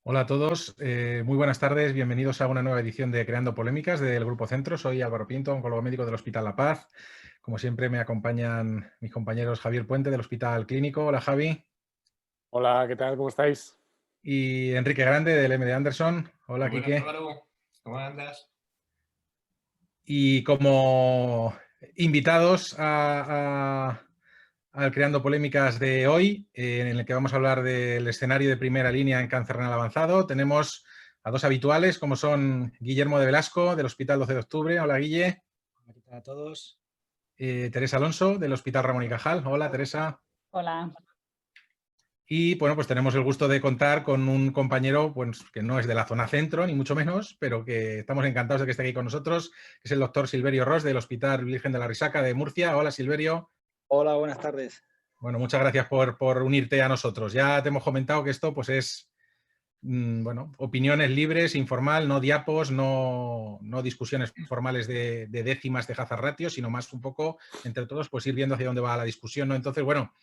Hola a todos, muy buenas tardes, bienvenidos a una nueva edición de Creando Polémicas del Grupo Centro. Soy Álvaro Pinto, oncólogo médico del Hospital La Paz. Como siempre me acompañan mis compañeros Javier Puente del Hospital Clínico. Hola Javi. Hola, ¿qué tal? ¿Cómo estáis? Y Enrique Grande del MD Anderson. Hola Muy buenas, Quique. Álvaro. ¿Cómo andas? Y como invitados al Creando Polémicas de hoy, en el que vamos a hablar del escenario de primera línea en cáncer renal avanzado, tenemos a dos habituales, como son Guillermo de Velasco, del Hospital 12 de Octubre. Hola, Guille. Hola, ¿qué tal a todos? Teresa Alonso, del Hospital Ramón y Cajal. Hola, Teresa. Hola. Y bueno, pues tenemos el gusto de contar con un compañero pues, que no es de la zona centro, ni mucho menos, pero que estamos encantados de que esté aquí con nosotros, que es el doctor Silverio Ros, del Hospital Virgen de la Risaca de Murcia. Hola, Silverio. Hola, buenas tardes. Bueno, muchas gracias por unirte a nosotros. Ya te hemos comentado que esto pues es, bueno, opiniones libres, informal, no diapos, no discusiones formales de décimas de hazard ratio, sino más un poco entre todos pues ir viendo hacia dónde va la discusión, ¿no? Entonces, bueno,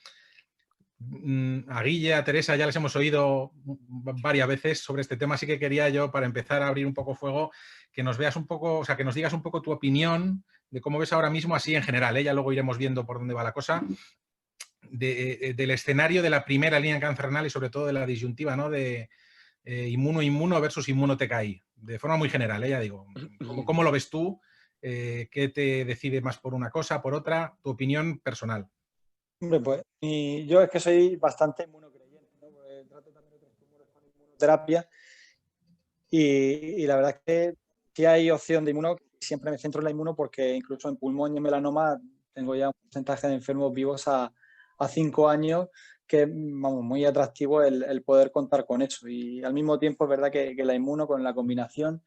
a Guille, a Teresa ya les hemos oído varias veces sobre este tema, así que quería yo, para empezar a abrir un poco fuego, que nos veas un poco, o sea, que nos digas un poco tu opinión de cómo ves ahora mismo así en general, ¿eh? Ya luego iremos viendo por dónde va la cosa, del escenario de la primera línea en cáncer renal y sobre todo de la disyuntiva, ¿no? De inmuno versus inmuno-TKI, de forma muy general, ya digo. ¿Cómo lo ves tú? ¿Qué te decide más por una cosa, por otra? Tu opinión personal. Hombre, pues yo es que soy bastante inmunocreyente, ¿no? Porque trato también otros tumores con inmunoterapia y la verdad es que sí hay opción de inmuno, siempre me centro en la inmuno porque incluso en pulmón y en melanoma tengo ya un porcentaje de enfermos vivos a 5 años que es, vamos, muy atractivo el poder contar con eso. Y al mismo tiempo es verdad que la inmuno con la combinación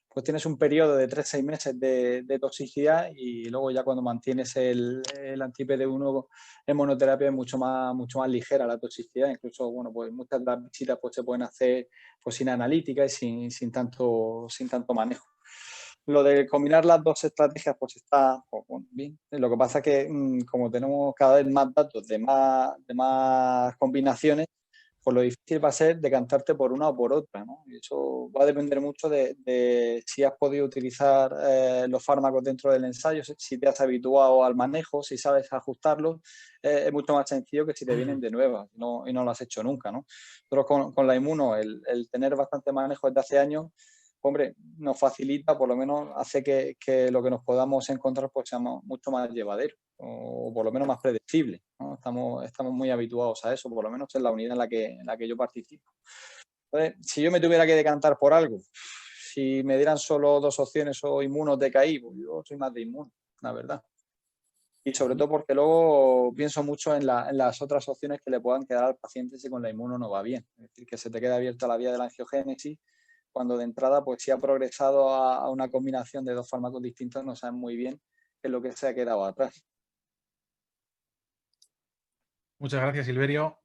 pues tienes un periodo de 3 a 6 meses de toxicidad y luego ya cuando mantienes el anti-PD1 en monoterapia es mucho más ligera la toxicidad. Incluso, bueno, pues muchas de las visitas pues, se pueden hacer pues, sin analítica y sin tanto manejo. Lo de combinar las dos estrategias pues está pues, bueno, bien. Lo que pasa es que como tenemos cada vez más datos de más combinaciones, pues lo difícil va a ser decantarte por una o por otra, ¿no? Y eso va a depender mucho de si has podido utilizar los fármacos dentro del ensayo, si te has habituado al manejo, si sabes ajustarlos. Es mucho más sencillo que si te vienen de nuevas y no lo has hecho nunca, ¿no? Pero con la inmuno, el tener bastante manejo desde hace años, hombre, nos facilita, por lo menos hace que lo que nos podamos encontrar pues sea mucho más llevadero o por lo menos más predecible, ¿no? Estamos muy habituados a eso, por lo menos en la unidad en la que yo participo. Entonces, si yo me tuviera que decantar por algo, si me dieran solo dos opciones o inmuno TKI, pues yo soy más de inmuno, la verdad. Y sobre todo porque luego pienso mucho en las otras opciones que le puedan quedar al paciente si con la inmuno no va bien. Es decir, que se te queda abierta la vía de la angiogénesis cuando de entrada, pues si ha progresado a una combinación de dos fármacos distintos, no saben muy bien qué es lo que se ha quedado atrás. Muchas gracias, Silverio.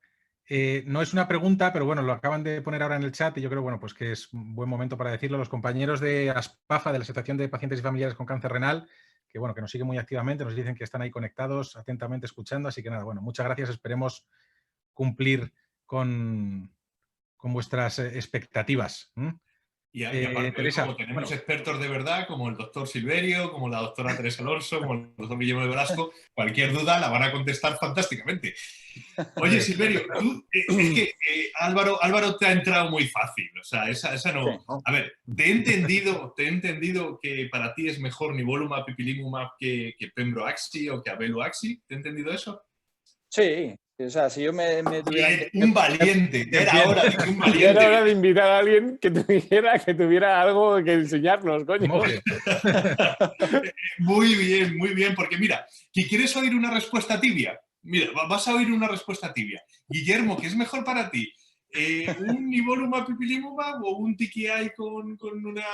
No es una pregunta, pero bueno, lo acaban de poner ahora en el chat y yo creo, bueno, pues que es un buen momento para decirlo. Los compañeros de ASPAFA, de la Asociación de Pacientes y Familiares con Cáncer Renal, que bueno, que nos siguen muy activamente, nos dicen que están ahí conectados, atentamente escuchando, así que nada, bueno, muchas gracias, esperemos cumplir con vuestras expectativas. Y aparte, Teresa, como tenemos bueno, expertos de verdad, como el doctor Silverio, como la doctora Teresa Alonso, como el doctor Guillermo de Velasco, cualquier duda la van a contestar fantásticamente. Oye, Silverio, tú, es que Álvaro te ha entrado muy fácil. O sea, esa no. Sí, ¿no? A ver, te he entendido que para ti es mejor nivolumab, ipilimumab que Pembroaxi o que Abeloaxi. ¿Te he entendido eso? Sí, o sea, si yo me tuvieran Bien, un valiente. bien, Era bien. hora de que un Ya era hora de valiente. invitar a alguien que tuviera algo que enseñarnos, coño. Moje. Muy bien, porque mira, que quieres oír una respuesta tibia. Mira, vas a oír una respuesta tibia. Guillermo, ¿qué es mejor para ti? ¿Un nivolumab ipilimumab o un TKI con una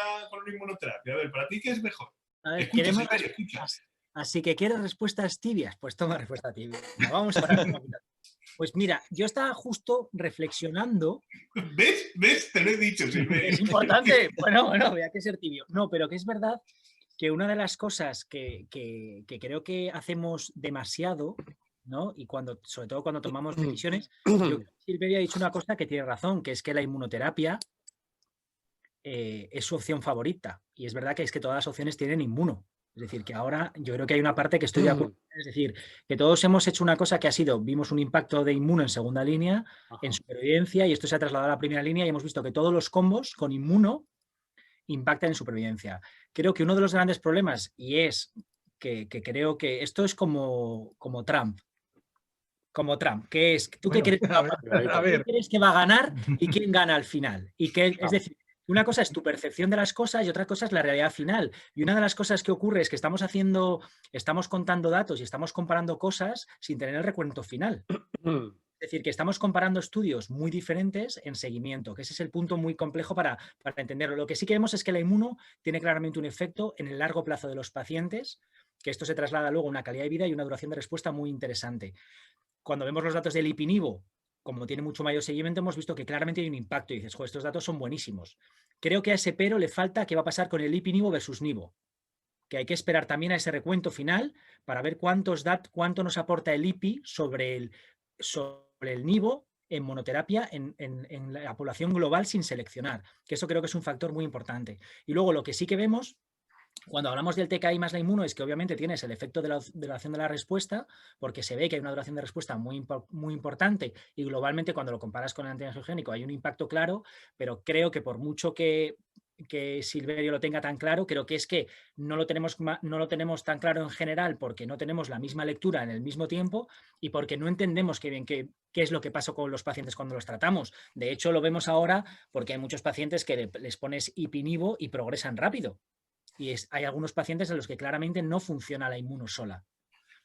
inmunoterapia? A ver, ¿para ti qué es mejor? A ver, Escucha, queremos Silverio, escucha. así que quieres respuestas tibias, pues toma respuesta tibia. Vamos a hablar un poquito. Pues mira, yo estaba justo reflexionando. ¿Ves? ¿Ves? Te lo he dicho, Silverio. Es importante. Bueno, voy a que ser tibio. No, pero que es verdad que una de las cosas que creo que hacemos demasiado, ¿no? Y sobre todo cuando tomamos decisiones, yo creo que Silveria ha dicho una cosa que tiene razón, que es que la inmunoterapia es su opción favorita. Y es verdad que es que todas las opciones tienen inmuno. Es decir, que ahora yo creo que hay una parte que estoy de acuerdo. Es decir, que todos hemos hecho una cosa que ha sido, vimos un impacto de inmuno en segunda línea, en supervivencia, y esto se ha trasladado a la primera línea y hemos visto que todos los combos con inmuno impactan en supervivencia. Creo que uno de los grandes problemas, y es que creo que esto es como Trump. Como Trump, que es, ¿tú qué crees que va a ganar y quién gana al final? Y que, es decir, una cosa es tu percepción de las cosas y otra cosa es la realidad final. Y una de las cosas que ocurre es que estamos contando datos y estamos comparando cosas sin tener el recuento final. Es decir, que estamos comparando estudios muy diferentes en seguimiento, que ese es el punto muy complejo para entenderlo. Lo que sí que vemos es que la inmuno tiene claramente un efecto en el largo plazo de los pacientes, que esto se traslada luego a una calidad de vida y una duración de respuesta muy interesante. Cuando vemos los datos del IPI-NIVO, como tiene mucho mayor seguimiento, hemos visto que claramente hay un impacto y dices, joder, estos datos son buenísimos. Creo que a ese pero le falta qué va a pasar con el IPI-NIVO versus NIVO, que hay que esperar también a ese recuento final para ver cuánto nos aporta el IPI sobre el NIVO en monoterapia en la población global sin seleccionar, que eso creo que es un factor muy importante. Y luego lo que sí que vemos cuando hablamos del TKI más la inmuno es que obviamente tienes el efecto de la duración de la respuesta, porque se ve que hay una duración de respuesta muy importante y globalmente cuando lo comparas con el antiangiogénico hay un impacto claro, pero creo que por mucho que Silverio lo tenga tan claro, creo que es que no lo tenemos tan claro en general porque no tenemos la misma lectura en el mismo tiempo y porque no entendemos qué es lo que pasó con los pacientes cuando los tratamos. De hecho, lo vemos ahora porque hay muchos pacientes que les pones IPI-NIVO y progresan rápido. Y hay algunos pacientes en los que claramente no funciona la inmuno sola.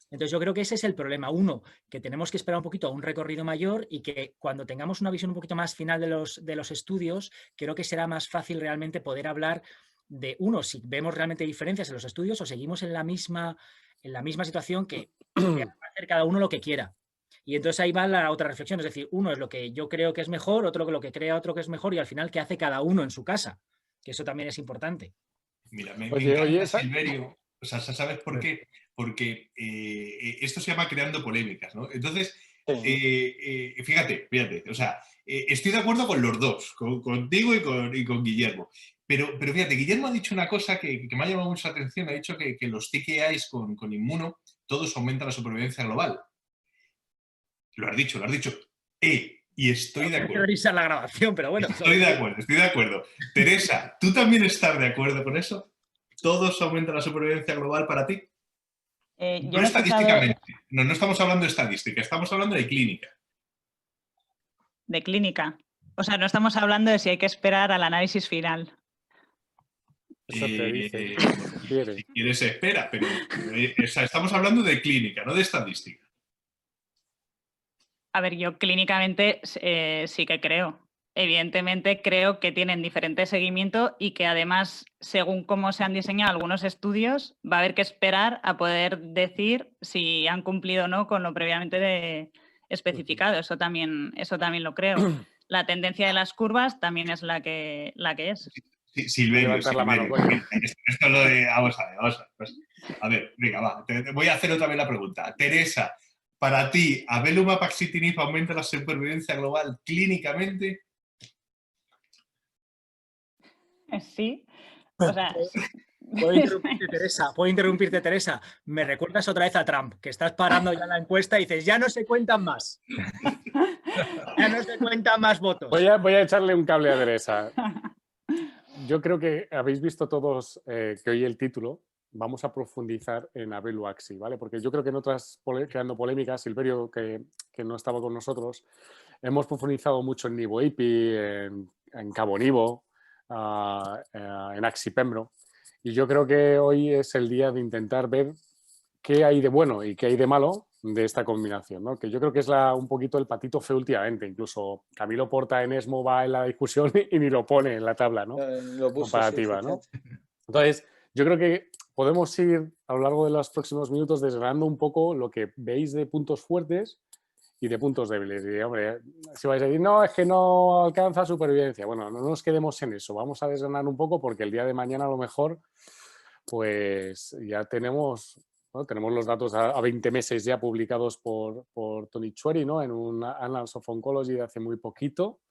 Entonces yo creo que ese es el problema. Uno, que tenemos que esperar un poquito a un recorrido mayor y que cuando tengamos una visión un poquito más final de los estudios, creo que será más fácil realmente poder hablar de, uno, si vemos realmente diferencias en los estudios o seguimos en la misma situación que hacer cada uno lo que quiera. Y entonces ahí va la otra reflexión. Es decir, uno es lo que yo creo que es mejor, otro lo que crea otro que es mejor y al final qué hace cada uno en su casa. Que eso también es importante. Mira, me encanta Silverio. O sea, ¿sabes por qué? Porque esto se llama creando polémicas, ¿no? Entonces, fíjate, o sea, estoy de acuerdo con los dos, contigo y con Guillermo. Pero fíjate, Guillermo ha dicho una cosa que me ha llamado mucho la atención. Ha dicho que los TKIs con inmuno, todos aumentan la supervivencia global. Lo has dicho. Y estoy de acuerdo. Revisar la grabación, pero bueno. Estoy de acuerdo. Teresa, ¿tú también estás de acuerdo con eso? ¿Todos aumentan la supervivencia global para ti? Yo no estadísticamente. No estamos hablando de estadística, estamos hablando de clínica. De clínica. O sea, no estamos hablando de si hay que esperar al análisis final. Eso te dice. Si quieres, espera, pero estamos hablando de clínica, no de estadística. A ver, yo clínicamente sí que creo. Evidentemente creo que tienen diferente seguimiento y que además, según cómo se han diseñado algunos estudios, va a haber que esperar a poder decir si han cumplido o no con lo previamente especificado. Eso también lo creo. La tendencia de las curvas también es la que es. Sí, Silverio. Esto es lo de... Vamos a ver. A ver, venga, va. Voy a hacer otra vez la pregunta. Teresa, para ti, ¿Avelumab axitinib aumenta la supervivencia global clínicamente? Sí. O sea, Puedo interrumpirte, Teresa. Me recuerdas otra vez a Trump, que estás parando ya la encuesta y dices, ya no se cuentan más. Ya no se cuentan más votos. Voy a echarle un cable a Teresa. Yo creo que habéis visto todos que hoy el título vamos a profundizar en Abeluaxi, ¿vale? Porque yo creo que en otras creando polémicas, Silverio, que no estaba con nosotros, hemos profundizado mucho en Nivo-IPI, en Cabo-Nivo, en Axipembro. Y yo creo que hoy es el día de intentar ver qué hay de bueno y qué hay de malo de esta combinación, ¿no? Que yo creo que es un poquito el patito feo últimamente. Incluso Camilo Porta en ESMO va en la discusión y ni lo pone en la tabla, ¿no? Comparativa, ¿no? Entonces, yo creo que podemos ir a lo largo de los próximos minutos desgranando un poco lo que veis de puntos fuertes y de puntos débiles. Y, hombre, si vais a decir, no, es que no alcanza supervivencia. Bueno, no nos quedemos en eso. Vamos a desgranar un poco porque el día de mañana a lo mejor, pues ya tenemos, ¿no? Tenemos los datos a 20 meses ya publicados por Tony Chueri, ¿no? En un Annals of Oncology de hace muy poquito.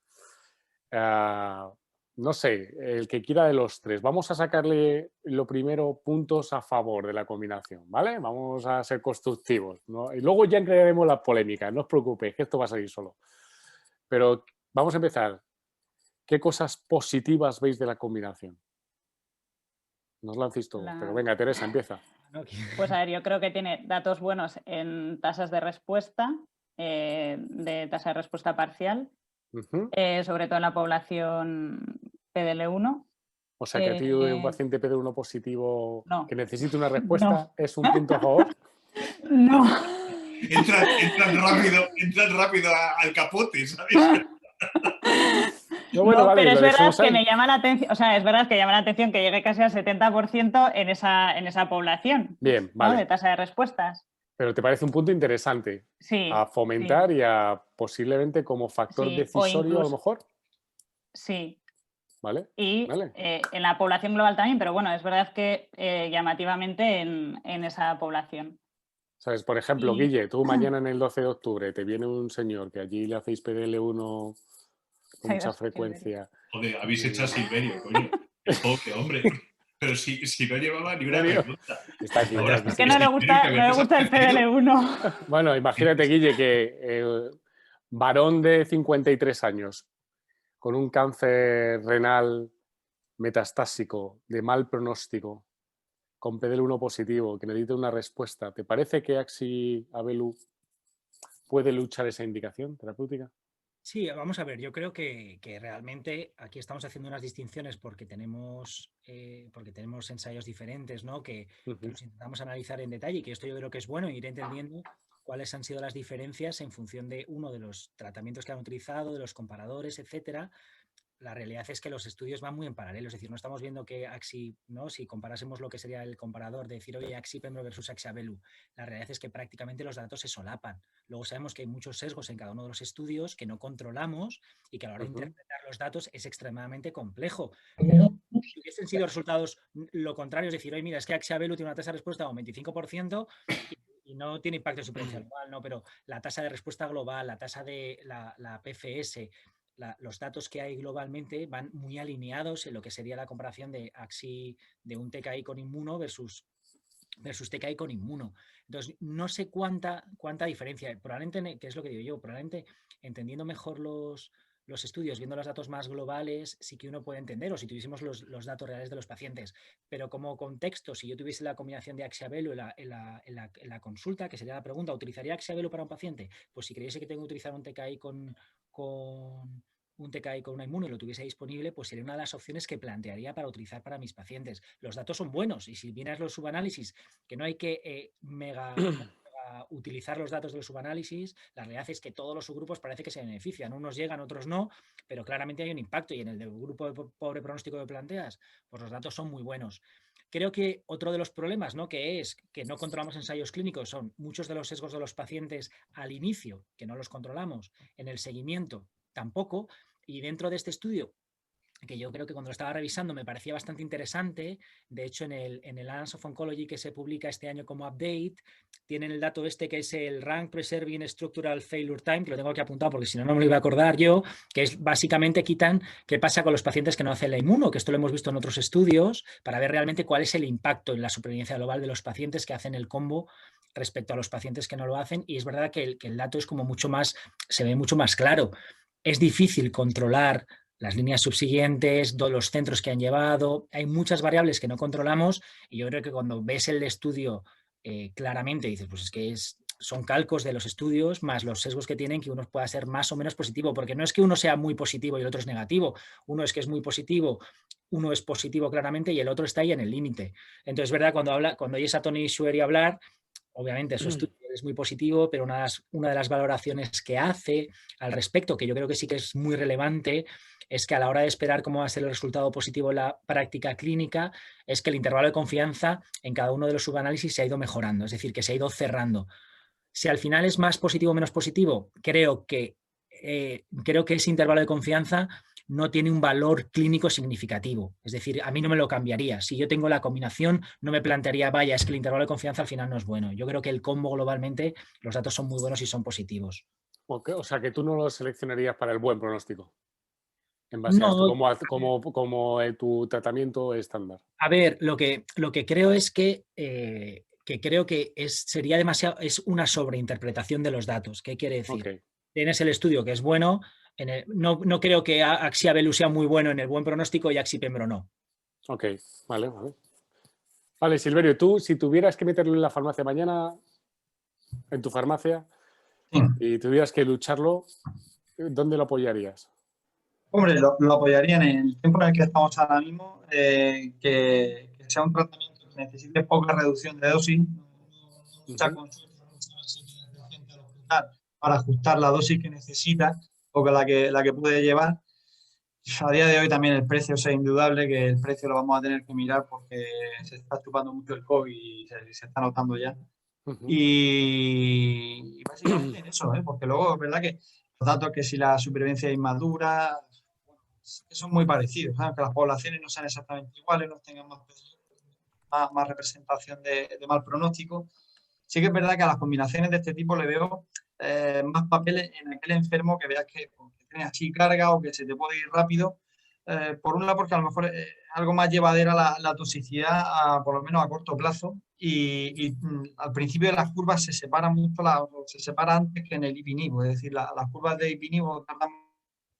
no sé, el que quiera de los tres, vamos a sacarle lo primero puntos a favor de la combinación, ¿vale? Vamos a ser constructivos, ¿no? Y luego ya crearemos las polémicas, no os preocupéis, que esto va a salir solo. Pero vamos a empezar. ¿Qué cosas positivas veis de la combinación? No os lancéis todos, pero venga, Teresa, empieza. Pues a ver, yo creo que tiene datos buenos en tasas de respuesta, de tasa de respuesta parcial, sobre todo en la población PDL1. O sea, que a ti un paciente PDL1 positivo no, que necesite una respuesta es un punto a favor. No. Entran rápido al capote, ¿sabes? No, bueno, no, vale, pero es verdad que ahí. me llama la atención, o sea, es verdad que llama la atención que llegue casi al 70% en esa población. Bien, ¿no? vale. De tasa de respuestas. Pero te parece un punto interesante Sí, a fomentar sí. y a posiblemente como factor Sí, o decisorio incluso, a lo mejor. Sí. Vale. Y vale. En la población global también, pero bueno, es verdad que llamativamente en esa población. ¿Sabes? Por ejemplo, Guille, tú mañana en el 12 de octubre te viene un señor que allí le hacéis PDL1 con mucha frecuencia. Joder, habéis hecho a Silverio, coño. El pobre hombre. Pero si no llevaba ni una pregunta. Está aquí. Ahora, Es que no le gusta el PDL1. Bueno, imagínate, Guille, que varón de 53 años con un cáncer renal metastásico de mal pronóstico, con PDL1 positivo, que necesita una respuesta. ¿Te parece que Axi-Abelu puede luchar esa indicación terapéutica? Sí, vamos a ver, yo creo que realmente aquí estamos haciendo unas distinciones porque tenemos ensayos diferentes, ¿no? Que los intentamos analizar en detalle y que esto yo creo que es bueno ir entendiendo cuáles han sido las diferencias en función de uno de los tratamientos que han utilizado, de los comparadores, etcétera. La realidad es que los estudios van muy en paralelo, es decir, no estamos viendo que Axi, ¿no? Si comparásemos lo que sería el comparador de decir, oye, Axi-Pembro versus Axi-Abelu, la realidad es que prácticamente los datos se solapan. Luego sabemos que hay muchos sesgos en cada uno de los estudios que no controlamos y que a la hora de interpretar los datos es extremadamente complejo. Pero si hubiesen sido resultados lo contrario, es decir, oye, mira, es que Axi-Abelu tiene una tasa de respuesta de un 25% y no tiene impacto en supervivencia global, no, pero la tasa de respuesta global, la tasa de la PFS, los datos que hay globalmente van muy alineados en lo que sería la comparación de Axi de un TKI con inmuno versus TKI con inmuno. Entonces, no sé cuánta diferencia. Probablemente, que es lo que digo yo, probablemente entendiendo mejor los estudios, viendo los datos más globales, sí que uno puede entender, o si tuviésemos los datos reales de los pacientes. Pero como contexto, si yo tuviese la combinación de Axi-Abelu en la consulta, que sería la pregunta, ¿utilizaría Axi-Abelu para un paciente? Pues si creyese que tengo que utilizar un TKI con un TKI con una inmuno y lo tuviese disponible, pues sería una de las opciones que plantearía para utilizar para mis pacientes. Los datos son buenos y si vienes los subanálisis, que no hay que mega utilizar los datos de los subanálisis, la realidad es que todos los subgrupos parece que se benefician. Unos llegan, otros no, pero claramente hay un impacto y en el del grupo de pobre pronóstico que planteas, pues los datos son muy buenos. Creo que otro de los problemas, ¿no? Que es que no controlamos ensayos clínicos, son muchos de los sesgos de los pacientes al inicio, que no los controlamos, en el seguimiento tampoco, y dentro de este estudio, que yo creo que cuando lo estaba revisando me parecía bastante interesante, de hecho en el Annals of Oncology que se publica este año como update, tienen el dato este que es el Rank Preserving Structural Failure Time, que lo tengo que apuntar porque si no, no me lo iba a acordar yo, que es básicamente quitan qué pasa con los pacientes que no hacen la inmuno, que esto lo hemos visto en otros estudios, para ver realmente cuál es el impacto en la supervivencia global de los pacientes que hacen el combo respecto a los pacientes que no lo hacen, y es verdad que el dato es como mucho más, se ve mucho más claro. Es difícil controlar las líneas subsiguientes, los centros que han llevado, hay muchas variables que no controlamos y yo creo que cuando ves el estudio claramente dices, pues es que son calcos de los estudios más los sesgos que tienen que uno pueda ser más o menos positivo, porque no es que uno sea muy positivo y el otro es negativo, uno es que es muy positivo, uno es positivo claramente y el otro está ahí en el límite. Entonces es verdad, cuando oyes a Tony Shueri hablar, obviamente su estudio es muy positivo, pero una de las valoraciones que hace al respecto, que yo creo que sí que es muy relevante, es que a la hora de esperar cómo va a ser el resultado positivo en la práctica clínica, es que el intervalo de confianza en cada uno de los subanálisis se ha ido mejorando, es decir, que se ha ido cerrando. Si al final es más positivo o menos positivo, creo que ese intervalo de confianza no tiene un valor clínico significativo. Es decir, a mí no me lo cambiaría. Si yo tengo la combinación, no me plantearía, vaya, es que el intervalo de confianza al final no es bueno. Yo creo que el combo globalmente, los datos son muy buenos y son positivos. O sea, que tú no lo seleccionarías para el buen pronóstico. en base a esto, No, como tu tratamiento estándar. a ver, lo que creo es que creo que sería demasiado, es una sobreinterpretación de los datos. ¿Qué quiere decir? Ok. Tienes el estudio que es bueno, no creo que Axi-Abelu sea muy bueno en el buen pronóstico y Axi-Pembro no. Ok, vale, vale. Vale, Silverio, tú, si tuvieras que meterlo en la farmacia mañana, en tu farmacia, y tuvieras que lucharlo, ¿dónde lo apoyarías? Hombre, lo apoyaría en el tiempo en el que estamos ahora mismo, que sea un tratamiento que necesite poca reducción de dosis, mucha consulta, para ajustar la dosis que necesita o la que puede llevar. A día de hoy también el precio es indudable, que el precio lo vamos a tener que mirar porque se está chupando mucho el COVID y se está notando ya. Y básicamente en eso, porque luego es verdad que los datos, que si la supervivencia es inmadura, son muy parecidos, ¿sabes? Que las poblaciones no sean exactamente iguales, no tengan más representación de mal pronóstico. Sí que es verdad que a las combinaciones de este tipo le veo más papeles en aquel enfermo que veas que tienes así carga o que se te puede ir rápido. Por un lado, porque a lo mejor es algo más llevadera la toxicidad, por lo menos a corto plazo, y al principio de las curvas se separan mucho, se separa antes que en el ipinivo, es decir, las curvas de ipinivo tardan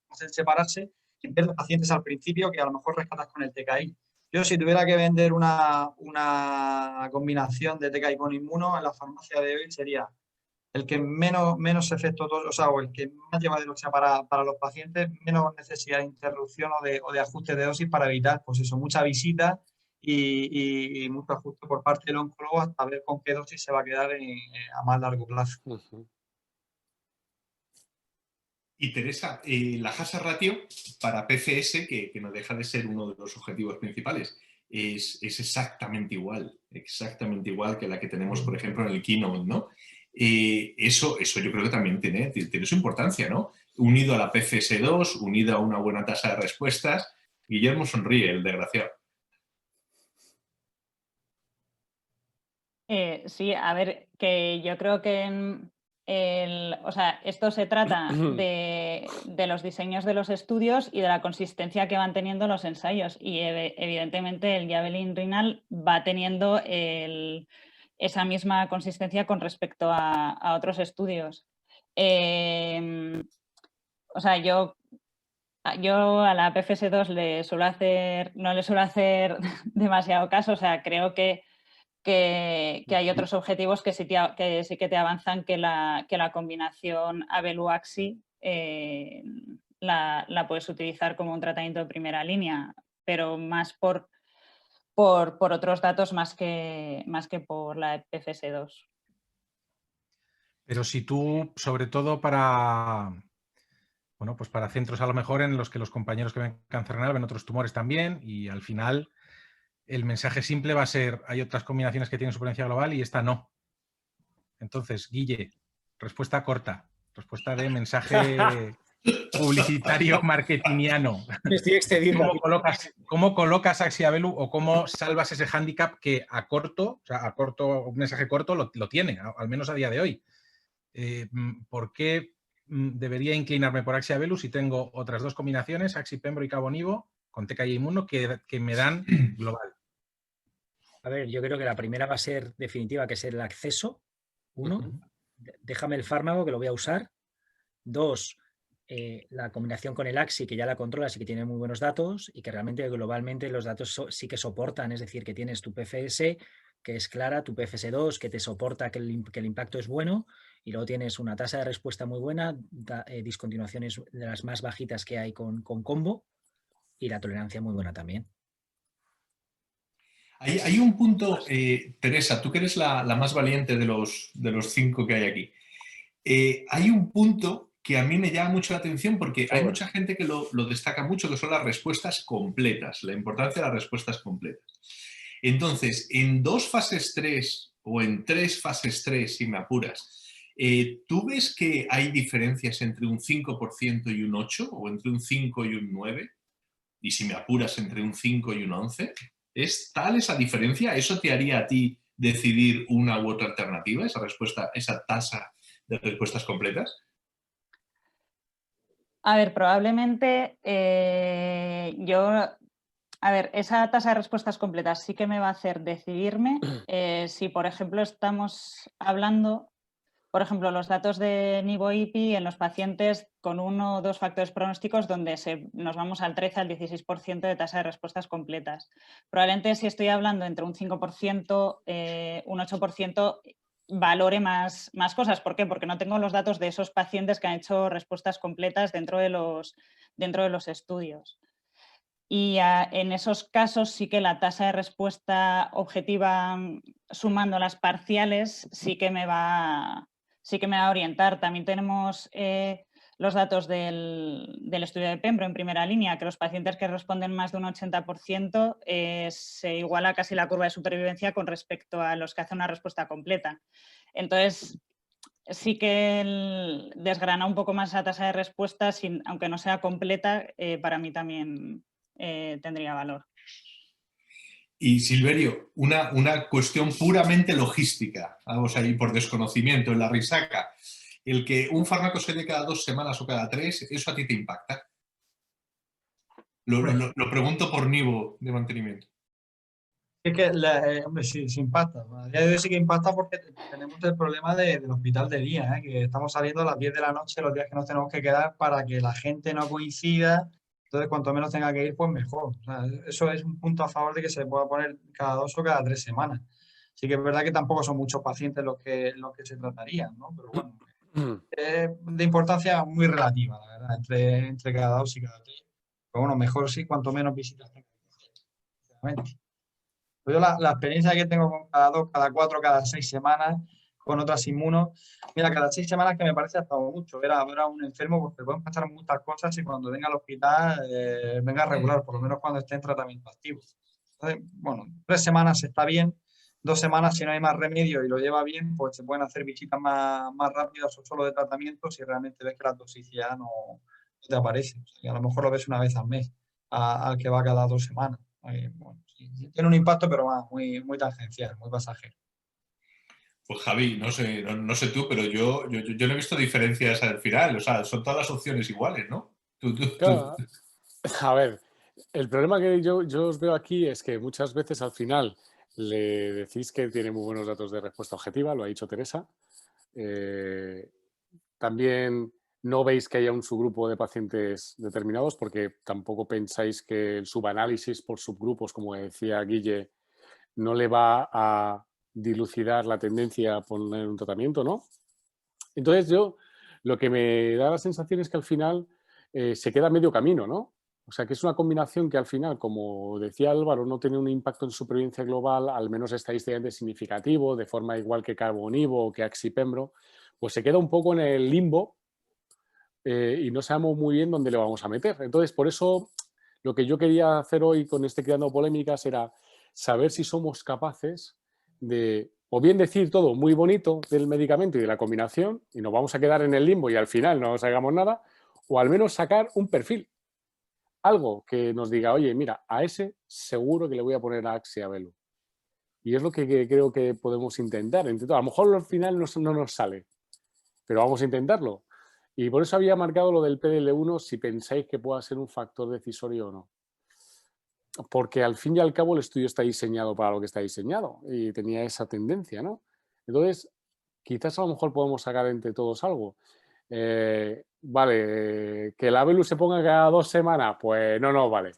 más en separarse, y ver los pacientes al principio que a lo mejor rescatas con el TKI. Yo, si tuviera que vender una combinación de TKI con inmuno en la farmacia de hoy, sería el que menos efecto, o sea, o el que más llevadero sea para los pacientes, menos necesidad de interrupción o de ajuste de dosis, para evitar, pues eso, mucha visita y mucho ajuste por parte del oncólogo hasta ver con qué dosis se va a quedar a más largo plazo. Y Teresa, la hazard ratio para PFS, que no deja de ser uno de los objetivos principales, es exactamente igual que la que tenemos, por ejemplo, en el Keynote, ¿no? Eso yo creo que también tiene su importancia, ¿no? Unido a la PFS2, unido a una buena tasa de respuestas. Guillermo sonríe, el desgraciado. Sí, a ver, que yo creo que o sea, esto se trata de los diseños de los estudios y de la consistencia que van teniendo los ensayos. Y evidentemente el Javelin Renal va teniendo esa misma consistencia con respecto a otros estudios. O sea, yo a la PFS2 no le suelo hacer demasiado caso. O sea, creo que hay otros objetivos que sí que te avanzan, que la combinación Abelu-Axi la puedes utilizar como un tratamiento de primera línea, pero más por otros datos más que por la PFS2. Pero si tú, sobre todo para centros a lo mejor en los que los compañeros que ven cáncer renal ven otros tumores también, y al final el mensaje simple va a ser: hay otras combinaciones que tienen supervivencia global y esta no. Entonces, Guille, respuesta corta, respuesta de mensaje publicitario marketingiano. Me estoy excediendo. ¿Cómo colocas Axi-Abelu o cómo salvas ese hándicap que un mensaje corto lo tiene, al menos a día de hoy? ¿Por qué debería inclinarme por Axi-Abelu si tengo otras dos combinaciones, Axi-Pembro y Cabo-Nivo, con TKI inmuno, que me dan global? A ver, yo creo que la primera va a ser definitiva, que es el acceso. 1, déjame el fármaco, que lo voy a usar. 2, la combinación con el Axi, que ya la controlas y que tiene muy buenos datos, y que realmente globalmente los datos sí que soportan, es decir, que tienes tu PFS, que es clara, tu PFS2, que te soporta, que el impacto es bueno, y luego tienes una tasa de respuesta muy buena, discontinuaciones de las más bajitas que hay con combo, y la tolerancia muy buena también. Hay un punto, Teresa, tú que eres la más valiente de los 5 que hay aquí. Hay un punto que a mí me llama mucho la atención, porque hay mucha gente que lo destaca mucho, que son las respuestas completas, la importancia de las respuestas completas. Entonces, en 2 fases 3 o en 3 fases 3, si me apuras, ¿tú ves que hay diferencias entre un 5% y un 8%, o entre un 5 y un 9%? Y si me apuras, entre un 5 y un 11%. ¿Es tal esa diferencia? ¿Eso te haría a ti decidir una u otra alternativa, esa tasa de respuestas completas? A ver, probablemente esa tasa de respuestas completas sí que me va a hacer decidirme si, por ejemplo, estamos hablando, por ejemplo, los datos de Nivo-IPI en los pacientes con 1 o 2 factores pronósticos donde nos vamos al 13 al 16% de tasa de respuestas completas. Probablemente si estoy hablando entre un 5%, un 8%, valore más cosas. ¿Por qué? Porque no tengo los datos de esos pacientes que han hecho respuestas completas dentro de los estudios. Y en esos casos sí que la tasa de respuesta objetiva, sumando las parciales, sí que me va a orientar. También tenemos los datos del estudio de Pembro en primera línea, que los pacientes que responden más de un 80% se iguala casi la curva de supervivencia con respecto a los que hacen una respuesta completa. Entonces, sí que desgrana un poco más esa tasa de respuesta, aunque no sea completa, para mí también tendría valor. Y Silverio, una cuestión puramente logística, vamos ahí por desconocimiento en la risaca. El que un fármaco se dé cada 2 semanas o cada 3, ¿eso a ti te impacta? Lo pregunto por Nivo de mantenimiento. Es que, hombre, sí impacta. A día de hoy sí que impacta porque tenemos el problema del hospital de día, que estamos saliendo a las 10 de la noche los días que nos tenemos que quedar para que la gente no coincida. Entonces, cuanto menos tenga que ir, pues mejor. O sea, eso es un punto a favor de que se pueda poner cada 2 o cada 3 semanas. Sí que es verdad que tampoco son muchos pacientes los que se tratarían, ¿no? Pero bueno, de importancia muy relativa, la verdad, entre cada 2 y cada 3. Pero bueno, mejor sí, cuanto menos visitas tenga. Sinceramente. Yo la experiencia que tengo con cada 2, cada 4, cada 6 semanas con otras inmunos, mira, cada 6 semanas que me parece hasta mucho ver a un enfermo porque pueden pasar muchas cosas y cuando venga al hospital venga regular, por lo menos cuando esté en tratamiento activo. Entonces, bueno, 3 semanas está bien, 2 semanas si no hay más remedio y lo lleva bien, pues se pueden hacer visitas más rápidas o solo de tratamiento si realmente ves que la toxicidad no te aparece. O sea, que a lo mejor lo ves una vez al mes al que va cada 2 semanas. Bueno, sí, tiene un impacto, pero muy tangencial, muy pasajero. Pues Javi, no sé tú, pero yo no he visto diferencias al final. O sea, son todas las opciones iguales, ¿no? Claro. A ver, el problema que yo os veo aquí es que muchas veces al final le decís que tiene muy buenos datos de respuesta objetiva, lo ha dicho Teresa. También no veis que haya un subgrupo de pacientes determinados porque tampoco pensáis que el subanálisis por subgrupos, como decía Guille, no le va a dilucidar la tendencia a poner un tratamiento, ¿no? Entonces yo lo que me da la sensación es que al final se queda a medio camino, ¿no? O sea que es una combinación que al final, como decía Álvaro, no tiene un impacto en supervivencia global, al menos estadísticamente significativo, de forma igual que Carbonivo o que Axipembro, pues se queda un poco en el limbo y no sabemos muy bien dónde le vamos a meter. Entonces, por eso lo que yo quería hacer hoy con este Creando Polémicas era saber si somos capaces de, o bien decir todo muy bonito del medicamento y de la combinación, y nos vamos a quedar en el limbo y al final no nos hagamos nada, o al menos sacar un perfil. Algo que nos diga, oye, mira, a ese seguro que le voy a poner a Axiabelu. Y es lo que creo que podemos intentar. A lo mejor al final no nos sale, pero vamos a intentarlo. Y por eso había marcado lo del PDL1 si pensáis que pueda ser un factor decisorio o no. Porque al fin y al cabo el estudio está diseñado para lo que está diseñado y tenía esa tendencia, ¿no? Entonces, quizás a lo mejor podemos sacar entre todos algo. Vale, que la Abelu se ponga cada 2 semanas, pues no, vale.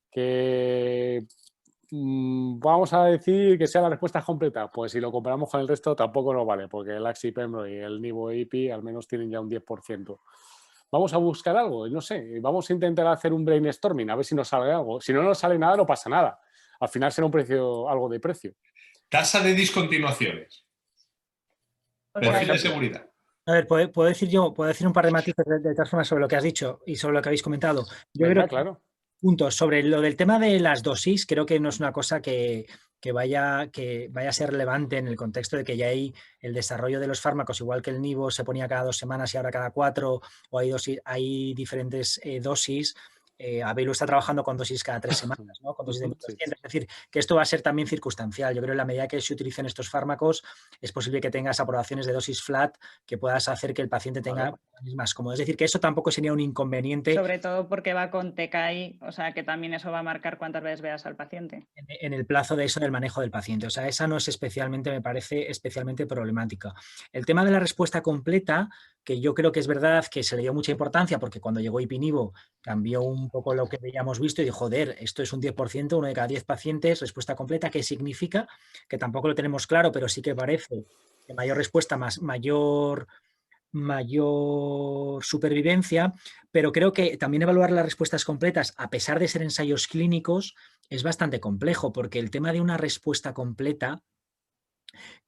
Que vamos a decir que sea la respuesta completa, pues si lo comparamos con el resto tampoco nos vale, porque el Axipembro y el Nivo-IPI al menos tienen ya un 10%. Vamos a buscar algo, no sé, vamos a intentar hacer un brainstorming, a ver si nos sale algo. Si no nos sale nada, no pasa nada. Al final será algo de precio. Tasa de discontinuaciones. Perfil de seguridad. A ver, puedo decir un par de matices de todas formas sobre lo que has dicho y sobre lo que habéis comentado. Yo creo que, claro. Puntos sobre lo del tema de las dosis, creo que no es una cosa que vaya a ser relevante en el contexto de que ya hay el desarrollo de los fármacos, igual que el Nivo se ponía cada 2 semanas y ahora cada 4, o hay diferentes dosis. Abelu está trabajando con dosis cada 3 semanas, ¿no? Con dosis de 1200. Es decir, que esto va a ser también circunstancial. Yo creo que en la medida que se utilicen estos fármacos es posible que tengas aprobaciones de dosis flat que puedas hacer que el paciente tenga más cómodo. Es decir, que eso tampoco sería un inconveniente. Sobre todo porque va con TKI, o sea, que también eso va a marcar cuántas veces veas al paciente. En el plazo de eso, del manejo del paciente. O sea, esa no es especialmente, me parece especialmente problemática. El tema de la respuesta completa, que yo creo que es verdad que se le dio mucha importancia porque cuando llegó Ipinivo cambió un poco lo que habíamos visto y dijo, joder, esto es un 10%, uno de cada 10 pacientes, respuesta completa. ¿Qué significa? Que tampoco lo tenemos claro, pero sí que parece que mayor respuesta, mayor supervivencia, pero creo que también evaluar las respuestas completas, a pesar de ser ensayos clínicos, es bastante complejo, porque el tema de una respuesta completa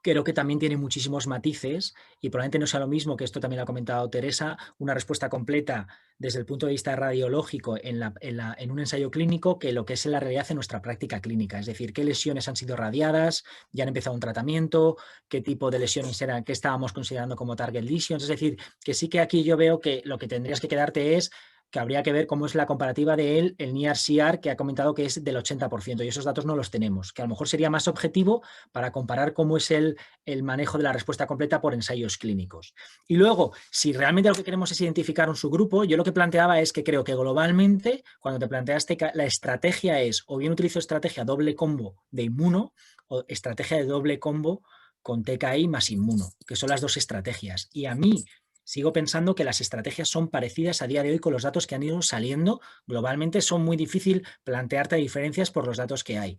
creo que también tiene muchísimos matices y probablemente no sea lo mismo, que esto también lo ha comentado Teresa, una respuesta completa desde el punto de vista radiológico en un ensayo clínico que lo que es en la realidad en nuestra práctica clínica. Es decir, qué lesiones han sido radiadas, ya han empezado un tratamiento, qué tipo de lesiones eran, qué estábamos considerando como target lesions. Es decir, que sí que aquí yo veo que lo que tendrías que quedarte es que habría que ver cómo es la comparativa de él, el NIAR-CR, que ha comentado que es del 80%, y esos datos no los tenemos, que a lo mejor sería más objetivo para comparar cómo es el manejo de la respuesta completa por ensayos clínicos. Y luego, si realmente lo que queremos es identificar un subgrupo, yo lo que planteaba es que creo que globalmente, cuando te planteaste que la estrategia es, o bien utilizo estrategia doble combo de inmuno, o estrategia de doble combo con TKI más inmuno, que son las dos estrategias. Y a mí sigo pensando que las estrategias son parecidas a día de hoy con los datos que han ido saliendo. Globalmente son muy difícil plantearte diferencias por los datos que hay.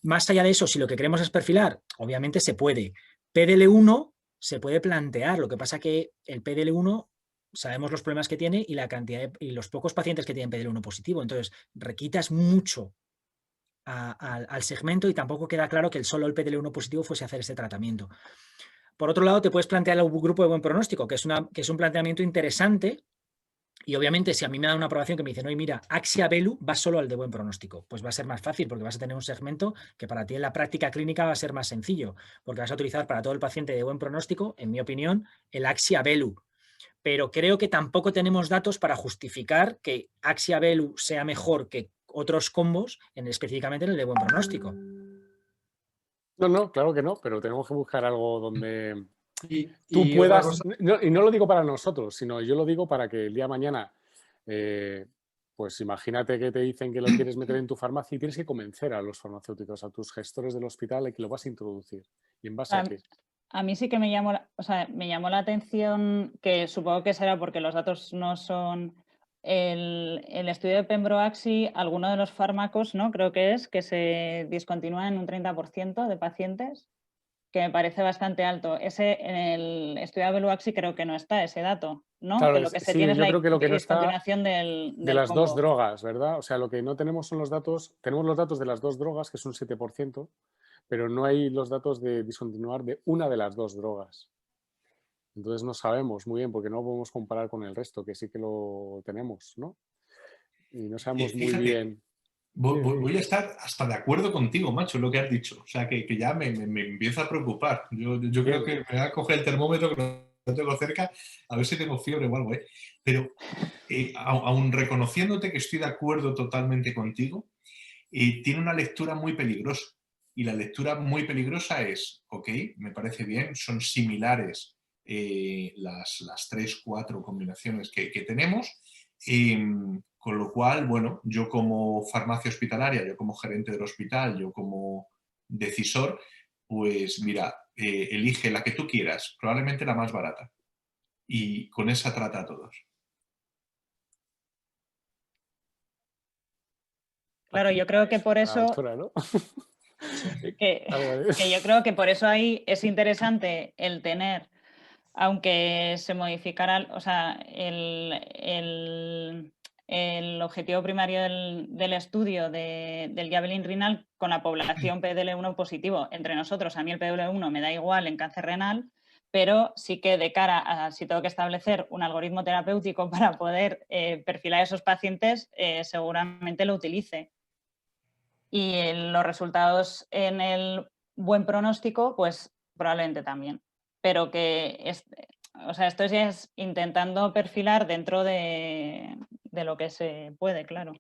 Más allá de eso, si lo que queremos es perfilar, obviamente se puede. PDL1 se puede plantear, lo que pasa que el PDL1 sabemos los problemas que tiene y la cantidad y los pocos pacientes que tienen PDL1 positivo. Entonces, requitas mucho al segmento y tampoco queda claro que solo el PDL1 positivo fuese a hacer este tratamiento. Por otro lado, te puedes plantear el grupo de buen pronóstico, que es un planteamiento interesante. Y obviamente, si a mí me da una aprobación que me dicen, oye, mira, Axi-Abelu va solo al de buen pronóstico, pues va a ser más fácil porque vas a tener un segmento que para ti en la práctica clínica va a ser más sencillo, porque vas a utilizar para todo el paciente de buen pronóstico, en mi opinión, el Axi-Abelu. Pero creo que tampoco tenemos datos para justificar que Axi-Abelu sea mejor que otros combos, específicamente en el de buen pronóstico. No, claro que no, pero tenemos que buscar algo donde tú y puedas, y no lo digo para nosotros, sino yo lo digo para que el día de mañana, pues imagínate que te dicen que lo quieres meter en tu farmacia y tienes que convencer a los farmacéuticos, a tus gestores del hospital de que lo vas a introducir. ¿Y en base a qué? A mí sí que me llamó la atención, que supongo que será porque los datos no son el estudio de Pembroaxi, alguno de los fármacos, ¿no? Creo que se discontinúa en un 30% de pacientes, que me parece bastante alto. En el estudio de Beluaxi creo que no está ese dato, ¿no? Claro, que lo que se tiene es yo la creo que lo que no está discontinuación del las combo. dos drogas, ¿verdad? O sea, lo que no tenemos son los datos, tenemos los datos de las dos drogas, que es un 7%, pero no hay los datos de discontinuar de una de las dos drogas. Entonces no sabemos muy bien, porque no podemos comparar con el resto, que sí que lo tenemos, ¿no? Y no sabemos muy bien. Voy a estar hasta de acuerdo contigo, macho, lo que has dicho. O sea, que ya me empieza a preocupar. Yo creo que me voy a coger el termómetro, que lo tengo cerca, a ver si tengo fiebre o algo, ¿eh? Pero aun reconociéndote que estoy de acuerdo totalmente contigo, tiene una lectura muy peligrosa. Y la lectura muy peligrosa es, ok, me parece bien, son similares las 3-4 combinaciones que tenemos, con lo cual, bueno, yo como farmacia hospitalaria, yo como gerente del hospital, yo como decisor, pues mira, elige la que tú quieras, probablemente la más barata. Y con esa trata a todos. Claro, yo creo que por eso... Doctora, ¿no? que yo creo que por eso ahí es interesante el tener, aunque se modificara, o sea, el objetivo primario del estudio del Javelin renal con la población PDL1 positivo. Entre nosotros, a mí el PDL1 me da igual en cáncer renal, pero sí que de cara a si tengo que establecer un algoritmo terapéutico para poder perfilar a esos pacientes, seguramente lo utilice. Y los resultados en el buen pronóstico, pues probablemente también. Pero que o sea, esto ya es intentando perfilar dentro de lo que se puede, claro.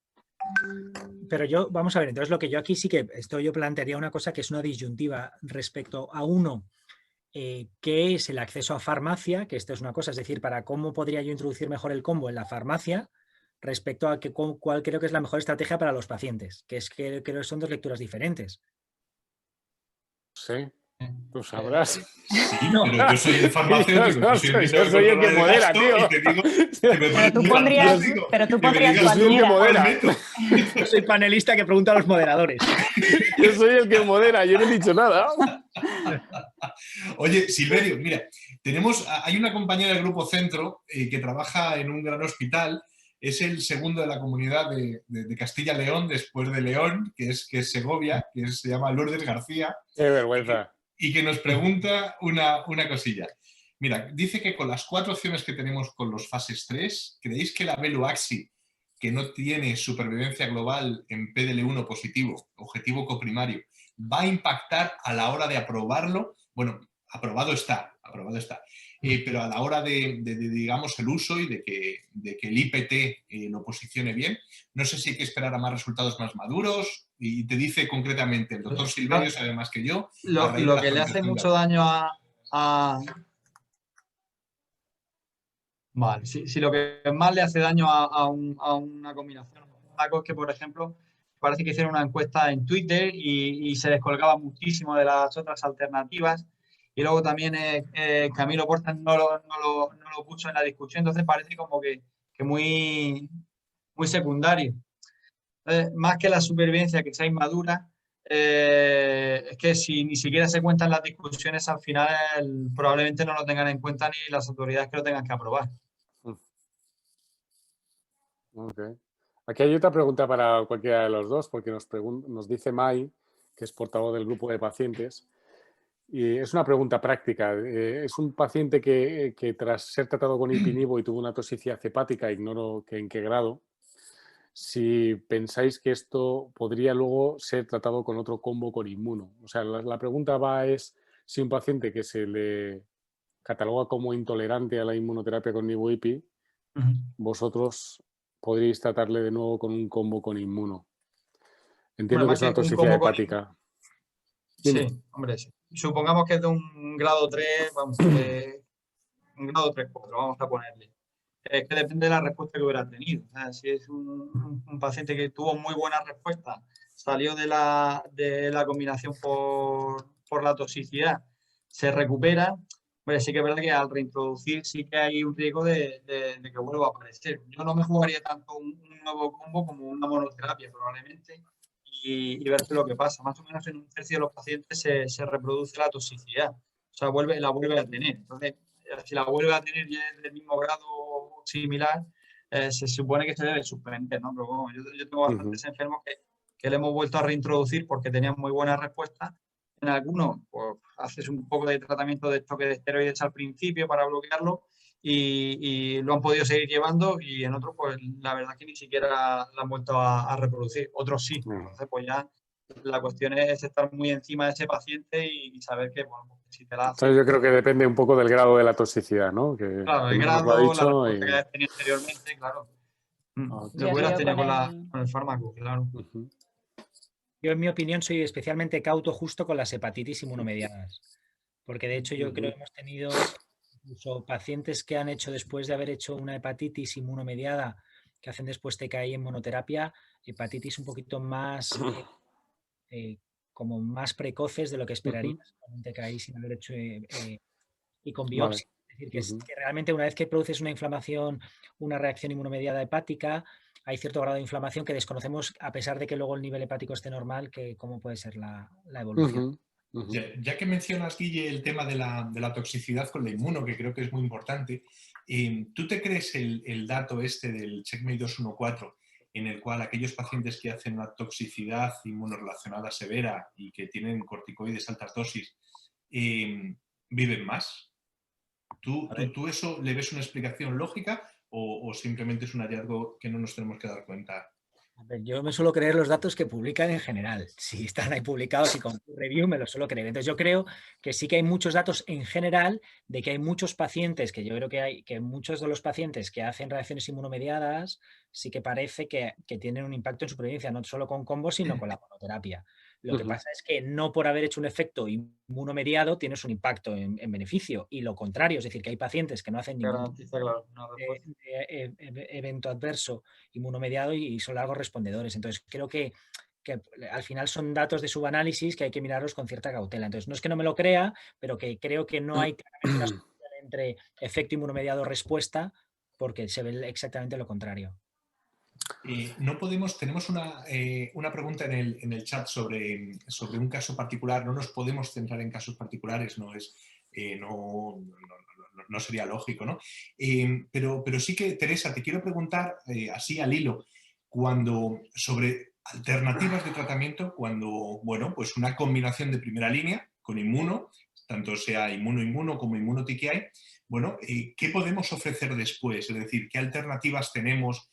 Pero vamos a ver, entonces lo que yo aquí sí que yo plantearía una cosa que es una disyuntiva respecto a uno, que es el acceso a farmacia, que esto es una cosa, es decir, para cómo podría yo introducir mejor el combo en la farmacia respecto a cuál creo que es la mejor estrategia para los pacientes, que es que creo que son dos lecturas diferentes. Sí, tú sabrás. Sí, No. pero yo soy el farmacéutico, Yo soy el que modera, tío. Y te digo, que me Pero tú parece pondrías, fantástico pero tú que me pondrías digas, soy el que cualquiera. modera. ¿cuál meto? Yo soy panelista que pregunta a los moderadores. Yo soy el que modera, yo no he dicho nada. Oye, Silverio, mira, hay una compañera del Grupo Centro que trabaja en un gran hospital, es el segundo de la comunidad de Castilla-León, después de León, que es Segovia, se llama Lourdes García. Qué vergüenza. Y que nos pregunta una cosilla. Mira, dice que con las 4 opciones que tenemos con los fases 3, ¿creéis que la Beloaxi, que no tiene supervivencia global en PDL1 positivo, objetivo coprimario, va a impactar a la hora de aprobarlo? Bueno, aprobado está, pero a la hora de digamos, el uso y de que el IPT lo posicione bien, no sé si hay que esperar a más resultados más maduros. Y te dice concretamente, el doctor Silverio sabe más que yo. Lo que le hace mucho daño Vale, si lo que más le hace daño a una combinación es que, por ejemplo, parece que hicieron una encuesta en Twitter y se descolgaba muchísimo de las otras alternativas. Y luego también Camilo Portas no lo puso en la discusión, entonces parece como que muy, muy secundario. Entonces, más que la supervivencia que sea inmadura, es que si ni siquiera se cuentan las discusiones, al final probablemente no lo tengan en cuenta ni las autoridades que lo tengan que aprobar. Okay. Aquí hay otra pregunta para cualquiera de los dos, porque nos dice Mai, que es portavoz del grupo de pacientes, y es una pregunta práctica. Es un paciente que tras ser tratado con ipinivo y tuvo una toxicidad hepática, ignoro que en qué grado, si pensáis que esto podría luego ser tratado con otro combo con inmuno. O sea, la pregunta es si un paciente que se le cataloga como intolerante a la inmunoterapia con nivo-ipi, vosotros podríais tratarle de nuevo con un combo con inmuno. Entiendo que es una toxicidad hepática. Sí, hombre, sí. Supongamos que es de un grado 3, vamos, un grado 3-4, vamos a ponerle. Es que depende de la respuesta que hubiera tenido. O sea, si es un paciente que tuvo muy buena respuesta, salió de la combinación por la toxicidad, se recupera, hombre, sí que es verdad que al reintroducir sí que hay un riesgo de que vuelva a aparecer. Yo no me jugaría tanto un nuevo combo como una monoterapia, probablemente, y ver lo que pasa. Más o menos en un tercio de los pacientes se reproduce la toxicidad, o sea, la vuelve a tener. Entonces, si la vuelve a tener ya del mismo grado similar, se supone que se debe suspender, ¿no? Pero bueno, yo tengo bastantes enfermos que le hemos vuelto a reintroducir porque tenían muy buena respuesta. En algunos, pues, haces un poco de tratamiento de choque de esteroides al principio para bloquearlo y lo han podido seguir llevando, y en otros, pues la verdad es que ni siquiera la han vuelto a reproducir. Otros sí. Entonces, pues ya la cuestión es estar muy encima de ese paciente y saber que, bueno, si te la hace... Entonces yo creo que depende un poco del grado de la toxicidad, ¿no? Claro, el grado, la respuesta que hayas tenido anteriormente, claro. Lo que hubieras tenido con el fármaco, claro. Yo, en mi opinión, soy especialmente cauto justo con las hepatitis inmunomediadas. Porque, de hecho, yo creo que hemos tenido incluso pacientes que han hecho, después de haber hecho una hepatitis inmunomediada, que hacen después TKI en monoterapia, hepatitis un poquito más... como más precoces de lo que esperarías con un TKI sin haber hecho y con biopsia. Vale. Es decir, que realmente una vez que produces una inflamación, una reacción inmunomediada hepática, hay cierto grado de inflamación que desconocemos, a pesar de que luego el nivel hepático esté normal, que cómo puede ser la evolución. Ya que mencionas, Guille, el tema de la toxicidad con la inmuno, que creo que es muy importante, ¿tú te crees el dato este del Checkmate 214, en el cual aquellos pacientes que hacen una toxicidad inmunorrelacionada severa y que tienen corticoides altas dosis viven más? ¿Tú eso le ves una explicación lógica o simplemente es un hallazgo que no nos tenemos que dar cuenta? A ver, yo me suelo creer los datos que publican en general. Si están ahí publicados y con peer review, me los suelo creer. Entonces, yo creo que sí que hay muchos datos en general de que hay muchos pacientes, que yo creo que muchos de los pacientes que hacen reacciones inmunomediadas sí que parece que tienen un impacto en supervivencia, no solo con combo, sino con la monoterapia. Lo que pasa es que no por haber hecho un efecto inmunomediado tienes un impacto en beneficio. Y lo contrario, es decir, que hay pacientes que no hacen ningún Garantiza, claro, una respuesta. evento adverso inmunomediado y son largos respondedores. Entonces, creo que al final son datos de subanálisis que hay que mirarlos con cierta cautela. Entonces, no es que no me lo crea, pero que creo que no hay claramente una asociación entre efecto inmunomediado-respuesta, porque se ve exactamente lo contrario. No podemos, tenemos una pregunta en el chat sobre un caso particular. No nos podemos centrar en casos particulares, no sería lógico, ¿no? Pero sí que, Teresa, te quiero preguntar así al hilo, sobre alternativas de tratamiento cuando, bueno, pues una combinación de primera línea con inmuno, tanto sea inmuno como inmuno-TKI, bueno, ¿qué podemos ofrecer después? Es decir, ¿qué alternativas tenemos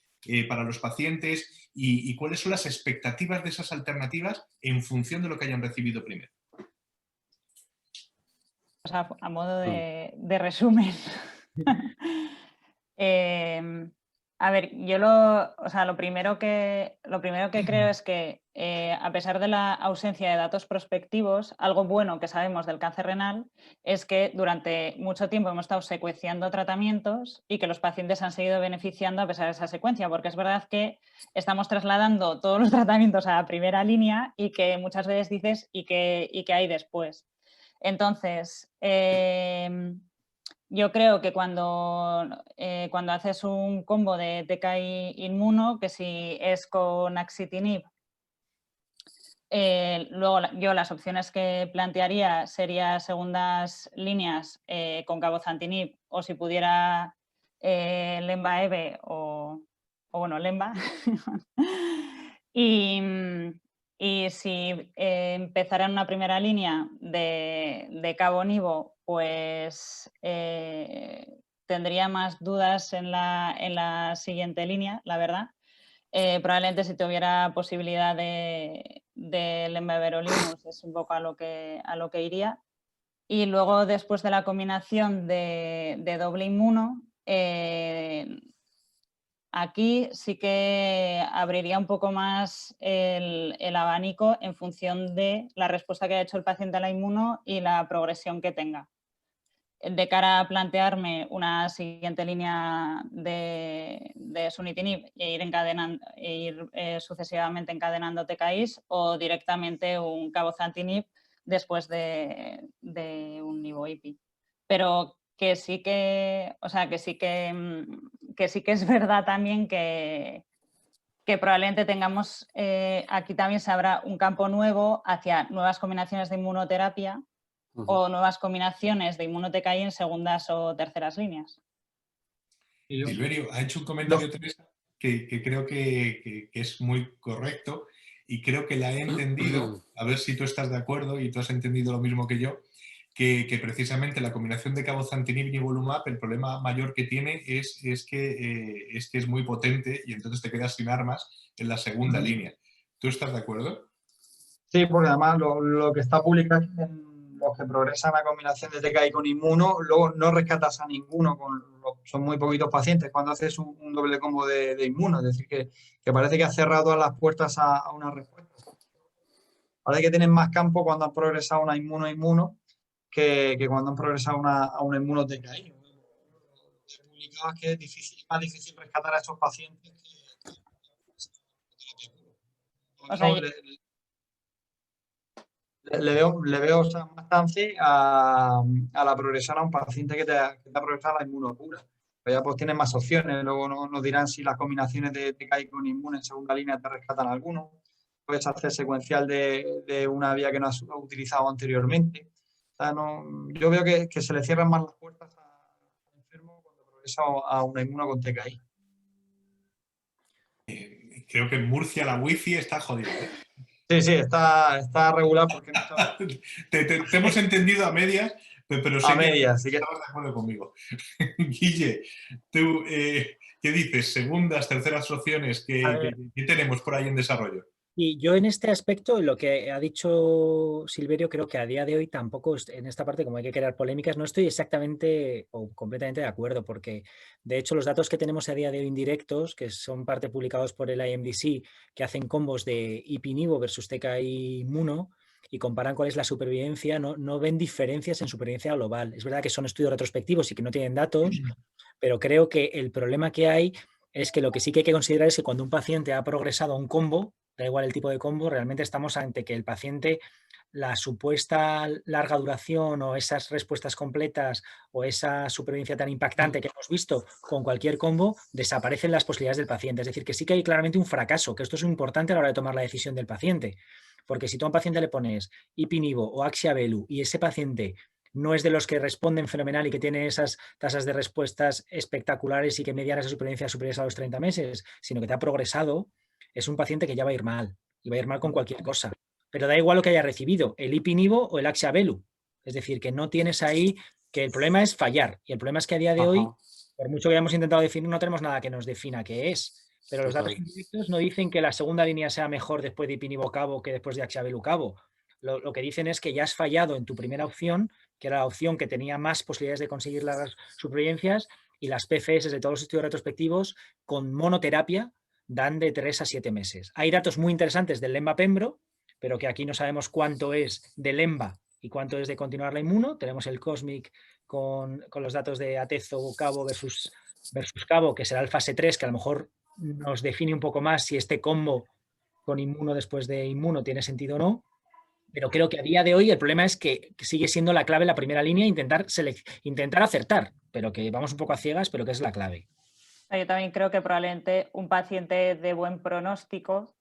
para los pacientes y cuáles son las expectativas de esas alternativas en función de lo que hayan recibido primero? O sea, a modo de resumen. A ver, yo lo primero que creo es que a pesar de la ausencia de datos prospectivos, algo bueno que sabemos del cáncer renal es que durante mucho tiempo hemos estado secuenciando tratamientos y que los pacientes han seguido beneficiando a pesar de esa secuencia, porque es verdad que estamos trasladando todos los tratamientos a la primera línea y que muchas veces dices ¿y qué hay después? Entonces, yo creo que cuando haces un combo de TKI inmuno, que si es con axitinib, luego yo las opciones que plantearía serían segundas líneas con cabozantinib o si pudiera Lemba-EVE o bueno, Lemba. Y si empezara en una primera línea de cabo-nivo, pues tendría más dudas en la siguiente línea, la verdad. Probablemente si tuviera posibilidad de lembaverolimus es un poco a lo que iría. Y luego después de la combinación de doble inmuno, aquí sí que abriría un poco más el abanico en función de la respuesta que ha hecho el paciente a la inmuno y la progresión que tenga. De cara a plantearme una siguiente línea de sunitinib e ir sucesivamente encadenando TKIs o directamente un cabozantinib después de un nivo-IPI. Pero que sí que, que sí que es verdad también que probablemente tengamos, aquí también se abra un campo nuevo hacia nuevas combinaciones de inmunoterapia o nuevas combinaciones de inmuno-TKI en segundas o terceras líneas. Silverio, ha hecho un comentario, Teresa, que creo que es muy correcto y creo que la he entendido, a ver si tú estás de acuerdo y tú has entendido lo mismo que yo, que precisamente la combinación de cabozantinib y nivolumab, el problema mayor que tiene es que es muy potente y entonces te quedas sin armas en la segunda línea. ¿Tú estás de acuerdo? Sí, porque además lo que está publicado en los que progresan a combinación de TKI con inmuno, luego no rescatas a ninguno, son muy poquitos pacientes cuando haces un doble combo de inmuno, es decir, que parece que has cerrado todas las puertas a una respuesta. Parece que tienen más campo cuando han progresado una inmuno-inmuno que cuando han progresado a una inmuno-TKI. Lo publicado es que es más difícil rescatar a estos pacientes O sea, le veo o sea, más chance a la progresión a un paciente que te ha progresado la inmunopura. Pero ya pues tienes más opciones. Luego nos dirán si las combinaciones de TKI con inmuno en segunda línea te rescatan alguno. Puedes hacer secuencial de una vía que no has utilizado anteriormente. O sea, yo veo que se le cierran más las puertas al enfermo cuando progresa a una inmuno con TKI. Creo que en Murcia la wifi está jodida, ¿eh? Sí, está regular porque no está Te hemos entendido a medias, pero sé a medias, que así que estabas de acuerdo conmigo. Guille, tú, ¿qué dices? ¿Segundas, terceras opciones A que, ver, que tenemos por ahí en desarrollo? y yo en este aspecto, lo que ha dicho Silverio, creo que a día de hoy tampoco, en esta parte, como hay que crear polémicas, no estoy exactamente o completamente de acuerdo, porque de hecho los datos que tenemos a día de hoy indirectos, que son parte publicados por el IMDC, que hacen combos de Ipi-Nivo versus TKI Immuno y comparan cuál es la supervivencia, no ven diferencias en supervivencia global. Es verdad que son estudios retrospectivos y que no tienen datos, pero creo que el problema que hay es que lo que sí que hay que considerar es que cuando un paciente ha progresado a un combo, da igual el tipo de combo, realmente estamos ante que el paciente, la supuesta larga duración o esas respuestas completas o esa supervivencia tan impactante que hemos visto con cualquier combo, desaparecen las posibilidades del paciente. Es decir, que sí que hay claramente un fracaso, que esto es importante a la hora de tomar la decisión del paciente. Porque si tú a un paciente le pones Ipi-Nivo o Axia-Velu y ese paciente no es de los que responden fenomenal y que tienen esas tasas de respuestas espectaculares y que median esa supervivencia superiores a los 30 meses, sino que te ha progresado, es un paciente que ya va a ir mal, y va a ir mal con cualquier cosa. Pero da igual lo que haya recibido, el Ipi-Nivo o el Axia-Velu. Es decir, que no tienes ahí, que el problema es fallar. Y el problema es que a día de hoy, por mucho que hayamos intentado definir, no tenemos nada que nos defina qué es. Pero los datos indirectos no dicen que la segunda línea sea mejor después de Ipi-Nivo cabo que después de Axia-Velu cabo. Lo que dicen es que ya has fallado en tu primera opción, que era la opción que tenía más posibilidades de conseguir las supervivencias, y las PFS de todos los estudios retrospectivos con monoterapia dan de 3 a 7 meses. Hay datos muy interesantes del Lemba-Pembro, pero que aquí no sabemos cuánto es de Lemba y cuánto es de continuar la inmuno. Tenemos el Cosmic con los datos de Atezo Cabo versus Cabo, que será el fase 3, que a lo mejor nos define un poco más si este combo con inmuno después de inmuno tiene sentido o no. Pero creo que a día de hoy el problema es que sigue siendo la clave la primera línea, intentar acertar, pero que vamos un poco a ciegas, pero que es la clave. Yo también creo que probablemente un paciente de buen pronóstico,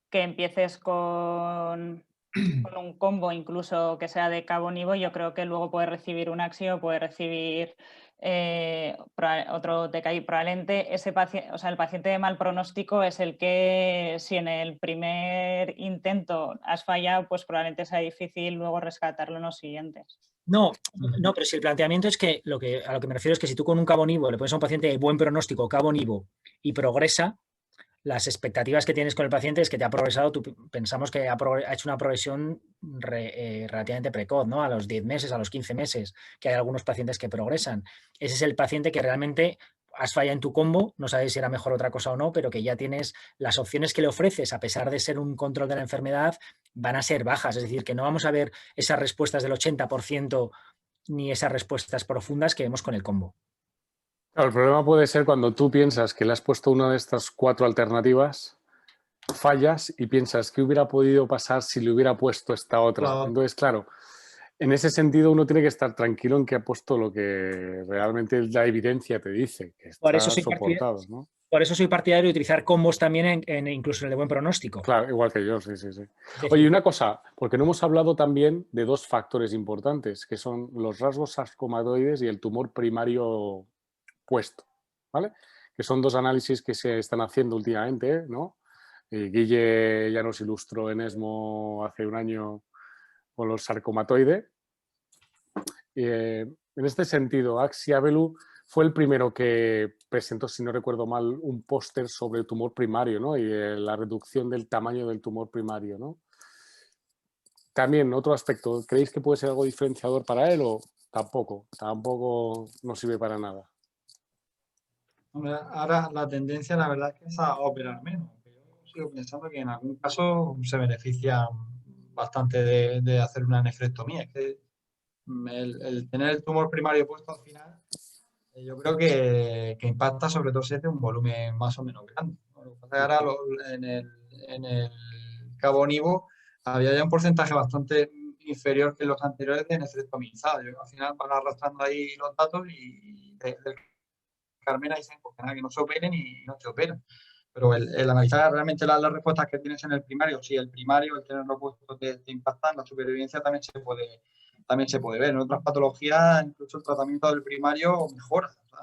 que empieces con un combo, incluso que sea de cabo-nivo, yo creo que luego puede recibir un axio, puede recibir otro TKI. Probablemente ese paciente, o sea, el paciente de mal pronóstico es el que, si en el primer intento has fallado, pues probablemente sea difícil luego rescatarlo en los siguientes. No, pero si el planteamiento es que, a lo que me refiero es que si tú con un cabo-nivo le pones a un paciente de buen pronóstico cabo-nivo y progresa, las expectativas que tienes con el paciente es que te ha progresado, pensamos que ha hecho una progresión relativamente precoz, ¿no? A los 10 meses, a los 15 meses, que hay algunos pacientes que progresan. Ese es el paciente que realmente has fallado en tu combo, no sabes si era mejor otra cosa o no, pero que ya tienes las opciones que le ofreces, a pesar de ser un control de la enfermedad, van a ser bajas. Es decir, que no vamos a ver esas respuestas del 80% ni esas respuestas profundas que vemos con el combo. Claro, el problema puede ser cuando tú piensas que le has puesto una de estas 4 alternativas, fallas y piensas que hubiera podido pasar si le hubiera puesto esta otra. Claro. Entonces, claro, en ese sentido uno tiene que estar tranquilo en que ha puesto lo que realmente la evidencia te dice, que está soportado, ¿no? Por eso soy partidario de utilizar combos también, incluso en el de buen pronóstico. Claro, igual que yo, sí. Oye, una cosa, porque no hemos hablado también de 2 factores importantes, que son los rasgos sarcomatoides y el tumor primario puesto, ¿vale? Que son 2 análisis que se están haciendo últimamente, ¿no? Guille ya nos ilustró en ESMO hace un año con los sarcomatoides. En este sentido, Axia-Velu fue el primero que presentó, si no recuerdo mal, un póster sobre el tumor primario, ¿no? Y la reducción del tamaño del tumor primario, ¿no? También, otro aspecto, ¿creéis que puede ser algo diferenciador para él o tampoco? Tampoco no sirve para nada. Ahora la tendencia, la verdad, es a operar menos. Yo sigo pensando que en algún caso se beneficia bastante de hacer una nefrectomía. Es que el tener el tumor primario puesto al final, yo creo que impacta sobre todo si es de un volumen más o menos grande. Lo que pasa es que ahora en el cabo-nivo había ya un porcentaje bastante inferior que los anteriores de nefrectomizados. Al final van arrastrando ahí los datos y del Carmena dicen pues, que no se operen y no se operan. Pero el analizar realmente las respuestas que tienes en el primario, si el primario, el tenerlo puesto te impacta en la supervivencia, también se puede ver. En otras patologías, incluso el tratamiento del primario mejora. O sea,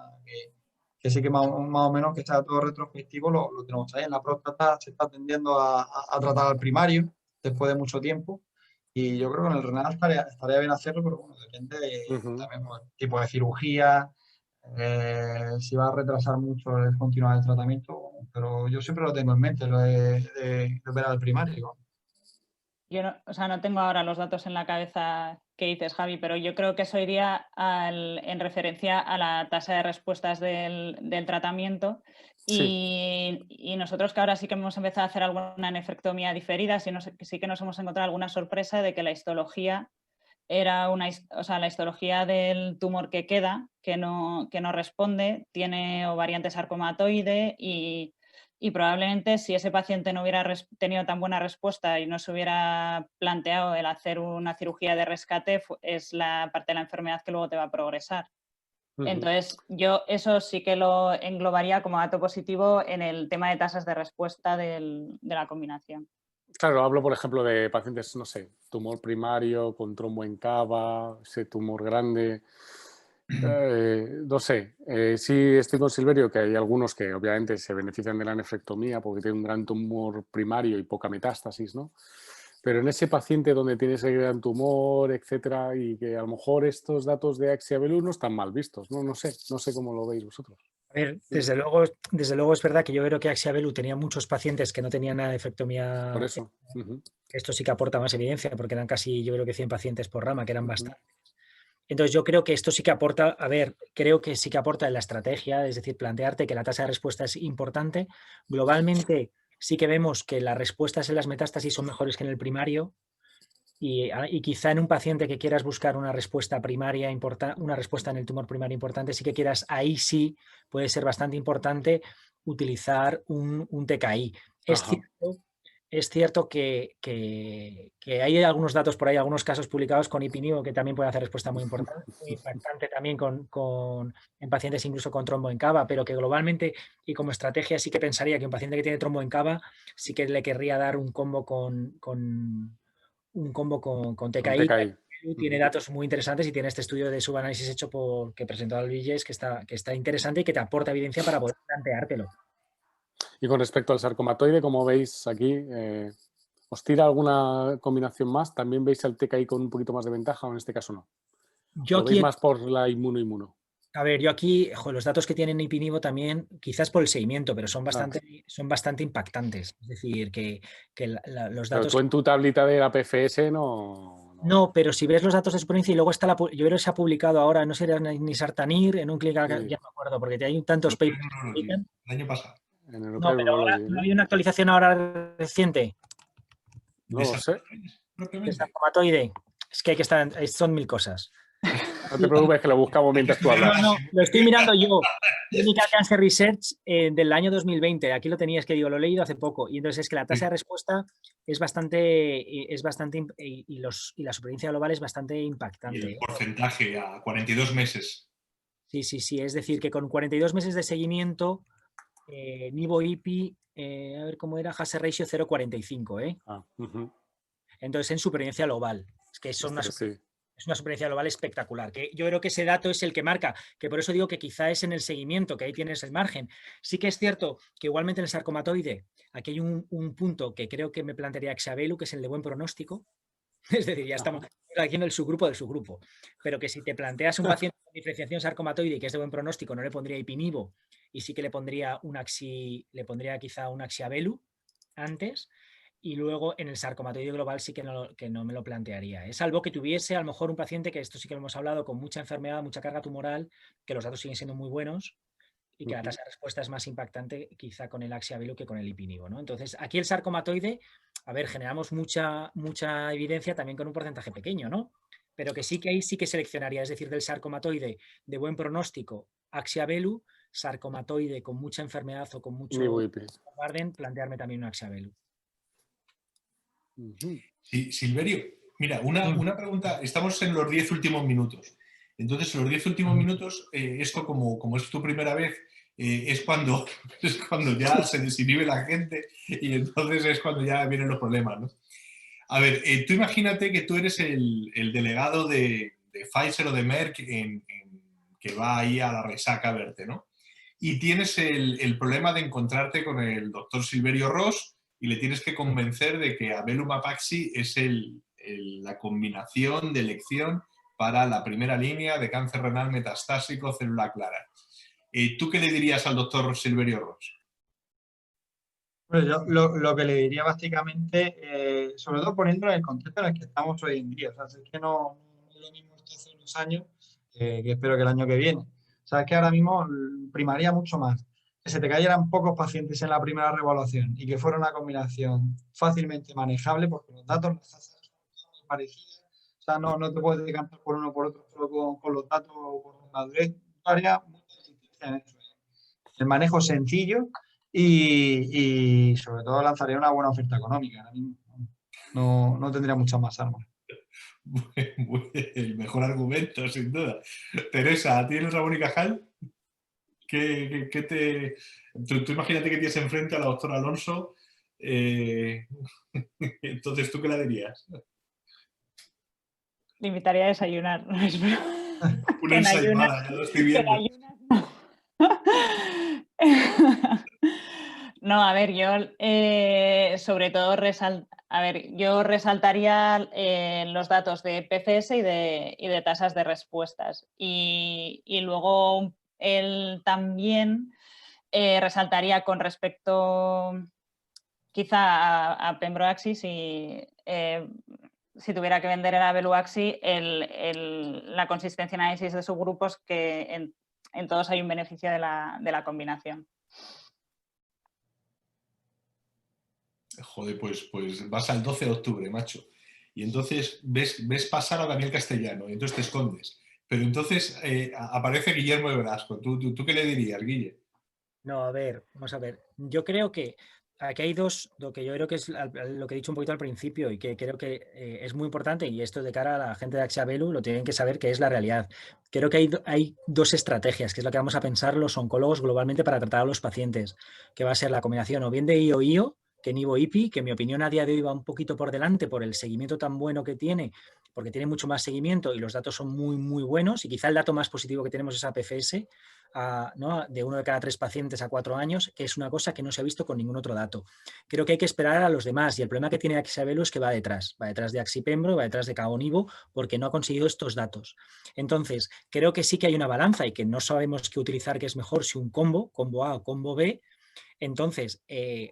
que sí que más o menos que está todo retrospectivo lo tenemos ahí. En la próstata se está tendiendo a tratar al primario, después de mucho tiempo. Y yo creo que en el renal estaría bien hacerlo, pero bueno, depende también del tipo de cirugía, si va a retrasar mucho el continuar el tratamiento, pero yo siempre lo tengo en mente, lo de ver al primario. Yo no, o sea, no tengo ahora los datos en la cabeza que dices, Javi, pero yo creo que eso iría en referencia a la tasa de respuestas del tratamiento. Sí. Y nosotros que ahora sí que hemos empezado a hacer alguna nefrectomía diferida, sí que nos hemos encontrado alguna sorpresa de que la histología era la histología del tumor que queda, que no responde, tiene o variante sarcomatoide y probablemente si ese paciente no hubiera tenido tan buena respuesta y no se hubiera planteado el hacer una cirugía de rescate, es la parte de la enfermedad que luego te va a progresar. Entonces, yo eso sí que lo englobaría como dato positivo en el tema de tasas de respuesta de la combinación. Claro, hablo, por ejemplo, de pacientes, no sé, tumor primario con trombo en cava, ese tumor grande. No sé, sí estoy con Silverio que hay algunos que obviamente se benefician de la nefrectomía porque tienen un gran tumor primario y poca metástasis, ¿no? Pero en ese paciente donde tiene ese gran tumor, etcétera, y que a lo mejor estos datos de Axia-Belú no están mal vistos, ¿no? No sé cómo lo veis vosotros. A ver, desde luego es verdad que yo creo que Axia-Belú tenía muchos pacientes que no tenían nada de nefrectomía. Por eso. Esto sí que aporta más evidencia, porque eran casi, yo creo que 100 pacientes por rama, que eran bastantes. Entonces yo creo que esto sí que aporta, creo que sí que aporta en la estrategia, es decir, plantearte que la tasa de respuesta es importante. Globalmente sí que vemos que las respuestas en las metástasis son mejores que en el primario. Y quizá en un paciente que quieras buscar una respuesta primaria importante, una respuesta en el tumor primario importante, sí que quieras, ahí sí puede ser bastante importante utilizar un TKI. Es cierto que hay algunos datos por ahí, algunos casos publicados con Ipinivo que también pueden hacer respuesta muy importante, muy impactante también en pacientes incluso con trombo en cava, pero que globalmente y como estrategia sí que pensaría que un paciente que tiene trombo en cava sí que le querría dar un combo con TKI. Tiene datos muy interesantes y tiene este estudio de subanálisis hecho que presentó Alvilles que está interesante y que te aporta evidencia para poder planteártelo. Y con respecto al sarcomatoide, como veis aquí, ¿os tira alguna combinación más? ¿También veis al TKI con un poquito más de ventaja o en este caso no? ¿Lo veis más por la inmuno? A ver, yo aquí, los datos que tienen Ipinivo también, quizás por el seguimiento, pero son bastante impactantes. Es decir, que los datos... Pero tú en tu tablita de la PFS no... No, pero si ves los datos de experiencia y luego está yo creo que se ha publicado ahora, no sé ni Sartanir, en un clinical, ya no me acuerdo, porque hay tantos papers. El año pasado. No, pero ahora no hay una actualización ahora reciente. No lo sé. De sarcomatoide. Es que hay que estar, son 1000 cosas. No te preocupes que lo buscamos mientras tú hablas. No, lo estoy mirando yo. Clinical Cancer Research del año 2020. Aquí lo tenías, que digo, lo he leído hace poco. Y entonces es que la tasa de respuesta es bastante y la supervivencia global es bastante impactante. Y el porcentaje a 42 meses. Sí. Es decir, que con 42 meses de seguimiento, Nivo-IPI, a ver cómo era, hazard ratio 0,45. Entonces, en supervivencia global. Es que son es una supervivencia global espectacular. Que yo creo que ese dato es el que marca, que por eso digo que quizá es en el seguimiento, que ahí tienes el margen. Sí que es cierto que igualmente en el sarcomatoide, aquí hay un punto que creo que me plantearía Axia-Belú, que es el de buen pronóstico. Es decir, ya estamos haciendo el subgrupo del subgrupo. Pero que si te planteas un paciente con diferenciación sarcomatoide que es de buen pronóstico, no le pondría Ipinivo y sí que le pondría quizá un Axia-Belú antes. Y luego en el sarcomatoide global sí que no me lo plantearía. Salvo que tuviese a lo mejor un paciente, que esto sí que lo hemos hablado, con mucha enfermedad, mucha carga tumoral, que los datos siguen siendo muy buenos y que la tasa de respuesta es más impactante quizá con el Axia-Belú que con el Ipinivo, ¿no? Entonces, aquí el sarcomatoide, a ver, generamos mucha evidencia también con un porcentaje pequeño, ¿no? Pero que sí que ahí sí que seleccionaría, es decir, del sarcomatoide de buen pronóstico, Axia-Belú, sarcomatoide con mucha enfermedad o con mucho Warden, plantearme también un Axia-Belú. Sí, Silverio, mira, una pregunta. Estamos en los 10 últimos minutos. Entonces, en los 10 últimos minutos, esto como es tu primera vez, es cuando ya se desinhibe la gente y entonces es cuando ya vienen los problemas, ¿no? A ver, tú imagínate que tú eres el delegado de Pfizer o de Merck que va ahí a la resaca a verte, ¿no? Y tienes el problema de encontrarte con el doctor Silverio Ross, y le tienes que convencer de que Avelumab-Axi es la combinación de elección para la primera línea de cáncer renal metastásico célula clara. ¿Tú qué le dirías al doctor Silverio Ros? Pues yo lo que le diría básicamente, sobre todo poniéndolo en el contexto en el que estamos hoy en día, o sea, es que no es lo mismo esto hace unos años que espero que el año que viene. O sea, es que ahora mismo primaría mucho más que se te cayeran pocos pacientes en la primera reevaluación y que fuera una combinación fácilmente manejable, porque los datos, las tasas son muy parecidas. O sea, no te puedes decantar por uno o por otro solo con los datos o por madurez. Haría mucha diferencia en eso. El manejo sencillo y sobre todo lanzaría una buena oferta económica. Ahora mismo no tendría muchas más armas. El mejor argumento, sin duda. Teresa, ¿tienes Ramón y Cajal? Tú imagínate que tienes enfrente a la doctora Alonso. Entonces, ¿tú qué le dirías? Le invitaría a desayunar. No, es broma. Una ensaimada, ya lo estoy viendo. No, a ver, yo sobre todo yo resaltaría los datos de PFS y de tasas de respuestas. Y luego él también resaltaría con respecto quizá a Pembrolizumab si tuviera que vender el Avelumab-Axi, la consistencia en análisis de subgrupos, que en todos hay un beneficio de la combinación. Joder, pues vas al 12 de octubre, macho. Y entonces ves pasar a Daniel Castellano y entonces te escondes. Pero entonces aparece Guillermo de Velasco. ¿Tú qué le dirías, Guille? No, a ver, vamos a ver. Yo creo que aquí hay dos, lo que yo creo que es lo que he dicho un poquito al principio y que creo que es muy importante, y esto de cara a la gente de Axiabelu lo tienen que saber, que es la realidad. Creo que hay dos estrategias, que es lo que vamos a pensar los oncólogos globalmente para tratar a los pacientes, que va a ser la combinación o bien de IO-IO que Nivo-IPI, que en mi opinión a día de hoy va un poquito por delante por el seguimiento tan bueno que tiene, porque tiene mucho más seguimiento y los datos son muy, muy buenos, y quizá el dato más positivo que tenemos es APFS, ¿no? De 1 de cada 3 pacientes a 4 años, que es una cosa que no se ha visto con ningún otro dato. Creo que hay que esperar a los demás, y el problema que tiene Axiabelu es que va detrás de Axipembro, va detrás de Cabo-Nivo, porque no ha conseguido estos datos. Entonces, creo que sí que hay una balanza y que no sabemos qué utilizar, que es mejor, si un combo A o combo B. Entonces,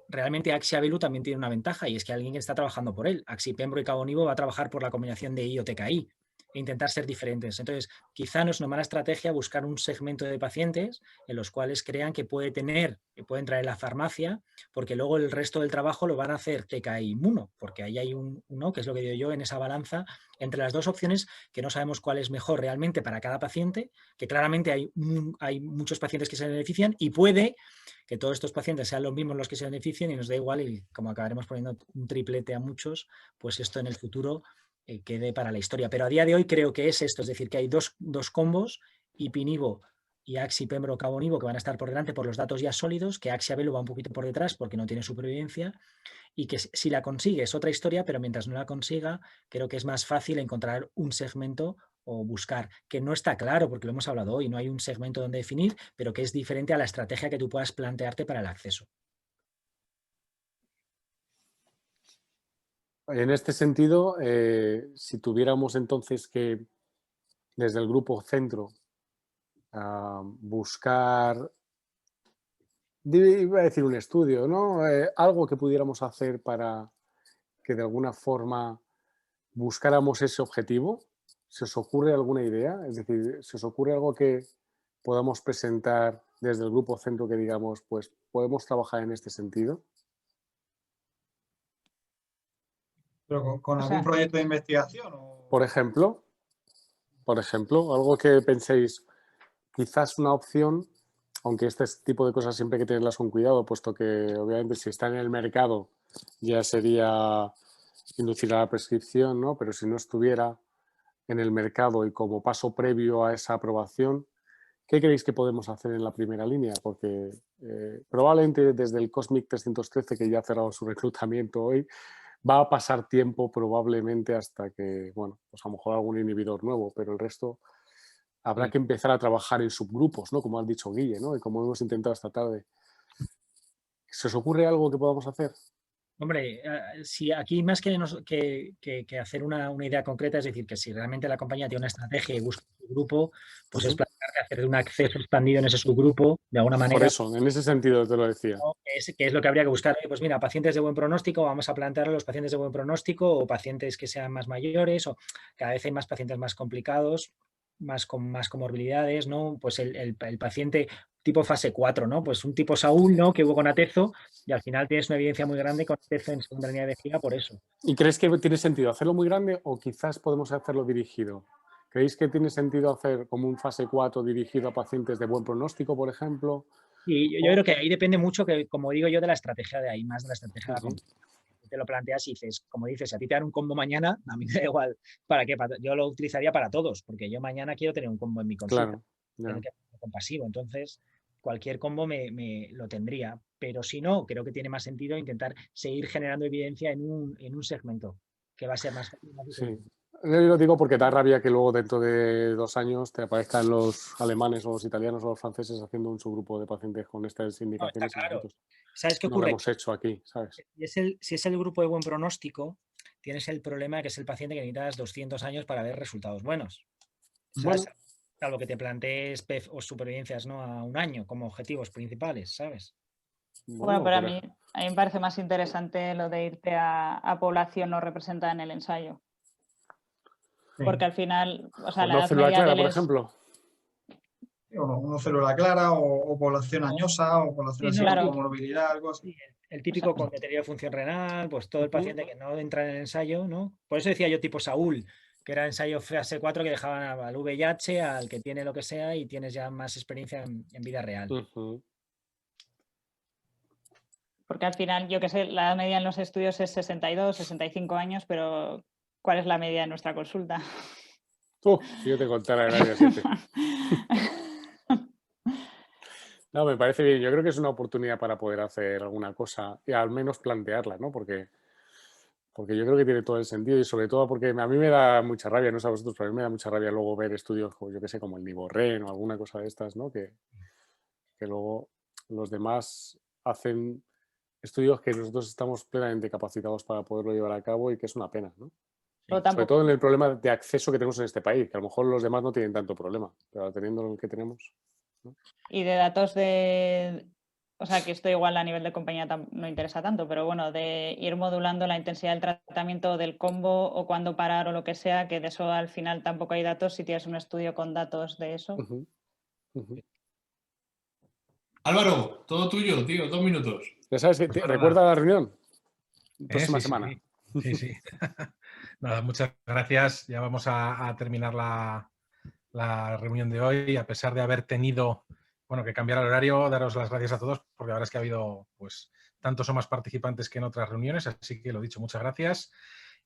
realmente Axiabelu también tiene una ventaja, y es que alguien que está trabajando por él, Axipembro y Cabo-Nivo, va a trabajar por la combinación de IO-TKI e intentar ser diferentes. Entonces, quizá no es una mala estrategia buscar un segmento de pacientes en los cuales crean que pueden traer la farmacia, porque luego el resto del trabajo lo van a hacer TKI Inmuno, porque ahí hay uno, que es lo que digo yo, en esa balanza entre las dos opciones, que no sabemos cuál es mejor realmente para cada paciente, que claramente hay muchos pacientes que se benefician, y puede que todos estos pacientes sean los mismos los que se beneficien y nos da igual, y como acabaremos poniendo un triplete a muchos, pues esto en el futuro quede para la historia. Pero a día de hoy creo que es esto, es decir, que hay dos combos, Ipinivo y Axi-Pembro Cabo-Nivo, que van a estar por delante por los datos ya sólidos, que Axiabelu va un poquito por detrás porque no tiene supervivencia, y que si la consigue es otra historia, pero mientras no la consiga, creo que es más fácil encontrar un segmento o buscar, que no está claro, porque lo hemos hablado hoy, no hay un segmento donde definir, pero que es diferente a la estrategia que tú puedas plantearte para el acceso. En este sentido, si tuviéramos entonces que, desde el grupo centro, buscar, iba a decir un estudio, ¿no? Algo que pudiéramos hacer para que de alguna forma buscáramos ese objetivo. ¿Se os ocurre alguna idea? Es decir, ¿se os ocurre algo que podamos presentar desde el grupo centro que digamos, pues podemos trabajar en este sentido? ¿Pero con algún proyecto de investigación? Por ejemplo, algo que penséis, quizás una opción, aunque este tipo de cosas siempre hay que tenerlas con cuidado, puesto que obviamente si está en el mercado ya sería inducir a la prescripción, ¿no? Pero si no estuviera en el mercado y como paso previo a esa aprobación, ¿qué creéis que podemos hacer en la primera línea? Porque probablemente desde el Cosmic 313, que ya ha cerrado su reclutamiento hoy, va a pasar tiempo probablemente hasta que, bueno, pues a lo mejor algún inhibidor nuevo, pero el resto habrá que empezar a trabajar en subgrupos, ¿no? Como has dicho, Guille, ¿no? Y como hemos intentado esta tarde. ¿Se os ocurre algo que podamos hacer? Hombre, si aquí más que hacer una idea concreta, es decir, que si realmente la compañía tiene una estrategia y busca un grupo, pues es plantearte hacer un acceso expandido en ese subgrupo, de alguna manera. Por eso, en ese sentido te lo decía. ¿No? Que es lo que habría que buscar. Pues mira, pacientes de buen pronóstico, vamos a plantear a los pacientes de buen pronóstico o pacientes que sean más mayores, o cada vez hay más pacientes más complicados, con más comorbilidades, ¿no? Pues el paciente tipo fase 4, ¿no? Pues un tipo Saúl, ¿no? Que hubo con Atezo y al final tienes una evidencia muy grande con Atezo en segunda línea de vejiga por eso. ¿Y crees que tiene sentido hacerlo muy grande o quizás podemos hacerlo dirigido? ¿Creéis que tiene sentido hacer como un fase 4 dirigido a pacientes de buen pronóstico, por ejemplo? Y yo creo que ahí depende mucho, que como digo yo, de la estrategia de ahí, más de la estrategia de la compañía. Te lo planteas y dices, como dices, a ti te dan un combo mañana, a mí me da igual. ¿Para qué? Yo lo utilizaría para todos, porque yo mañana quiero tener un combo en mi consulta. Claro. Tengo que hacerlo compasivo. Entonces, cualquier combo me lo tendría. Pero si no, creo que tiene más sentido intentar seguir generando evidencia en un segmento, que va a ser más fácil. Sí. Yo lo digo porque da rabia que luego dentro de 2 años te aparezcan los alemanes o los italianos o los franceses haciendo un subgrupo de pacientes con estas indicaciones. No, claro. Y ¿Sabes qué no ocurre? lo hemos hecho aquí, ¿sabes? Si es el grupo de buen pronóstico, tienes el problema que es el paciente que necesitas 200 años para ver resultados buenos. ¿Sabes? Bueno. Salvo que te plantees PEF o supervivencias, ¿no? A un año como objetivos principales, ¿sabes? Bueno, pero a mí me parece más interesante lo de irte a población no representada en el ensayo. Sí. Porque al final, o sea, la edad célula clara, por ejemplo. Una célula clara o población añosa o población así con comorbilidad, algo así. El típico con deterioro de función renal, pues todo el paciente que no entra en el ensayo, ¿no? Por eso decía yo tipo Saúl, que era ensayo fase 4 que dejaban al VIH, al que tiene lo que sea y tienes ya más experiencia en vida real. Porque al final, yo que sé, la media en los estudios es 62, 65 años, pero ¿cuál es la media de nuestra consulta? Si yo te contara el área 7. No, me parece bien. Yo creo que es una oportunidad para poder hacer alguna cosa y al menos plantearla, ¿no? Porque yo creo que tiene todo el sentido y sobre todo porque a mí me da mucha rabia, no sé a vosotros, pero a mí me da mucha rabia luego ver estudios, yo que sé, como el Niborren o alguna cosa de estas, ¿no? Que luego los demás hacen estudios que nosotros estamos plenamente capacitados para poderlo llevar a cabo y que es una pena, ¿no? Sobre todo en el problema de acceso que tenemos en este país, que a lo mejor los demás no tienen tanto problema, pero teniendo lo que tenemos, ¿no? Y de datos o sea, que esto igual a nivel de compañía no interesa tanto, pero bueno, de ir modulando la intensidad del tratamiento del combo o cuándo parar o lo que sea, que de eso al final tampoco hay datos si tienes un estudio con datos de eso. Álvaro, todo tuyo, tío, 2 minutos. Ya sabes, que recuerda la reunión. Próxima Sí, semana. Sí. Nada, muchas gracias. Ya vamos a terminar la reunión de hoy. A pesar de haber tenido que cambiar el horario, daros las gracias a todos, porque la verdad es que ha habido pues tantos o más participantes que en otras reuniones, así que lo dicho, muchas gracias.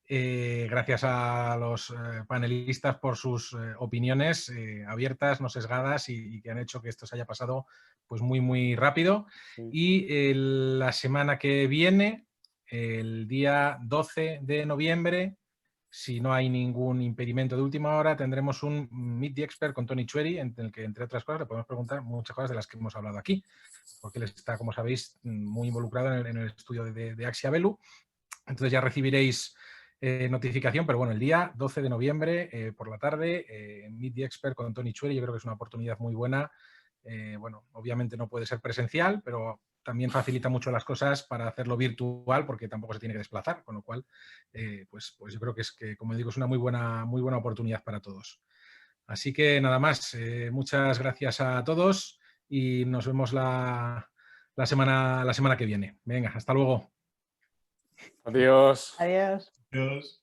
Gracias a los panelistas por sus opiniones abiertas, no sesgadas y que han hecho que esto se haya pasado pues muy, muy rápido. Y la semana que viene, el día 12 de noviembre, si no hay ningún impedimento de última hora, tendremos un Meet the Expert con Tony Chueri, en el que, entre otras cosas, le podemos preguntar muchas cosas de las que hemos hablado aquí, porque él está, como sabéis, muy involucrado en el estudio de Axia-Belu. Entonces ya recibiréis notificación, pero bueno, el día 12 de noviembre por la tarde, Meet the Expert con Tony Chueri, yo creo que es una oportunidad muy buena. Obviamente no puede ser presencial, pero también facilita mucho las cosas para hacerlo virtual porque tampoco se tiene que desplazar, con lo cual, pues yo creo que, como digo, es una muy buena oportunidad para todos. Así que nada más, muchas gracias a todos y nos vemos la semana que viene. Venga, hasta luego. Adiós. Adiós. Adiós.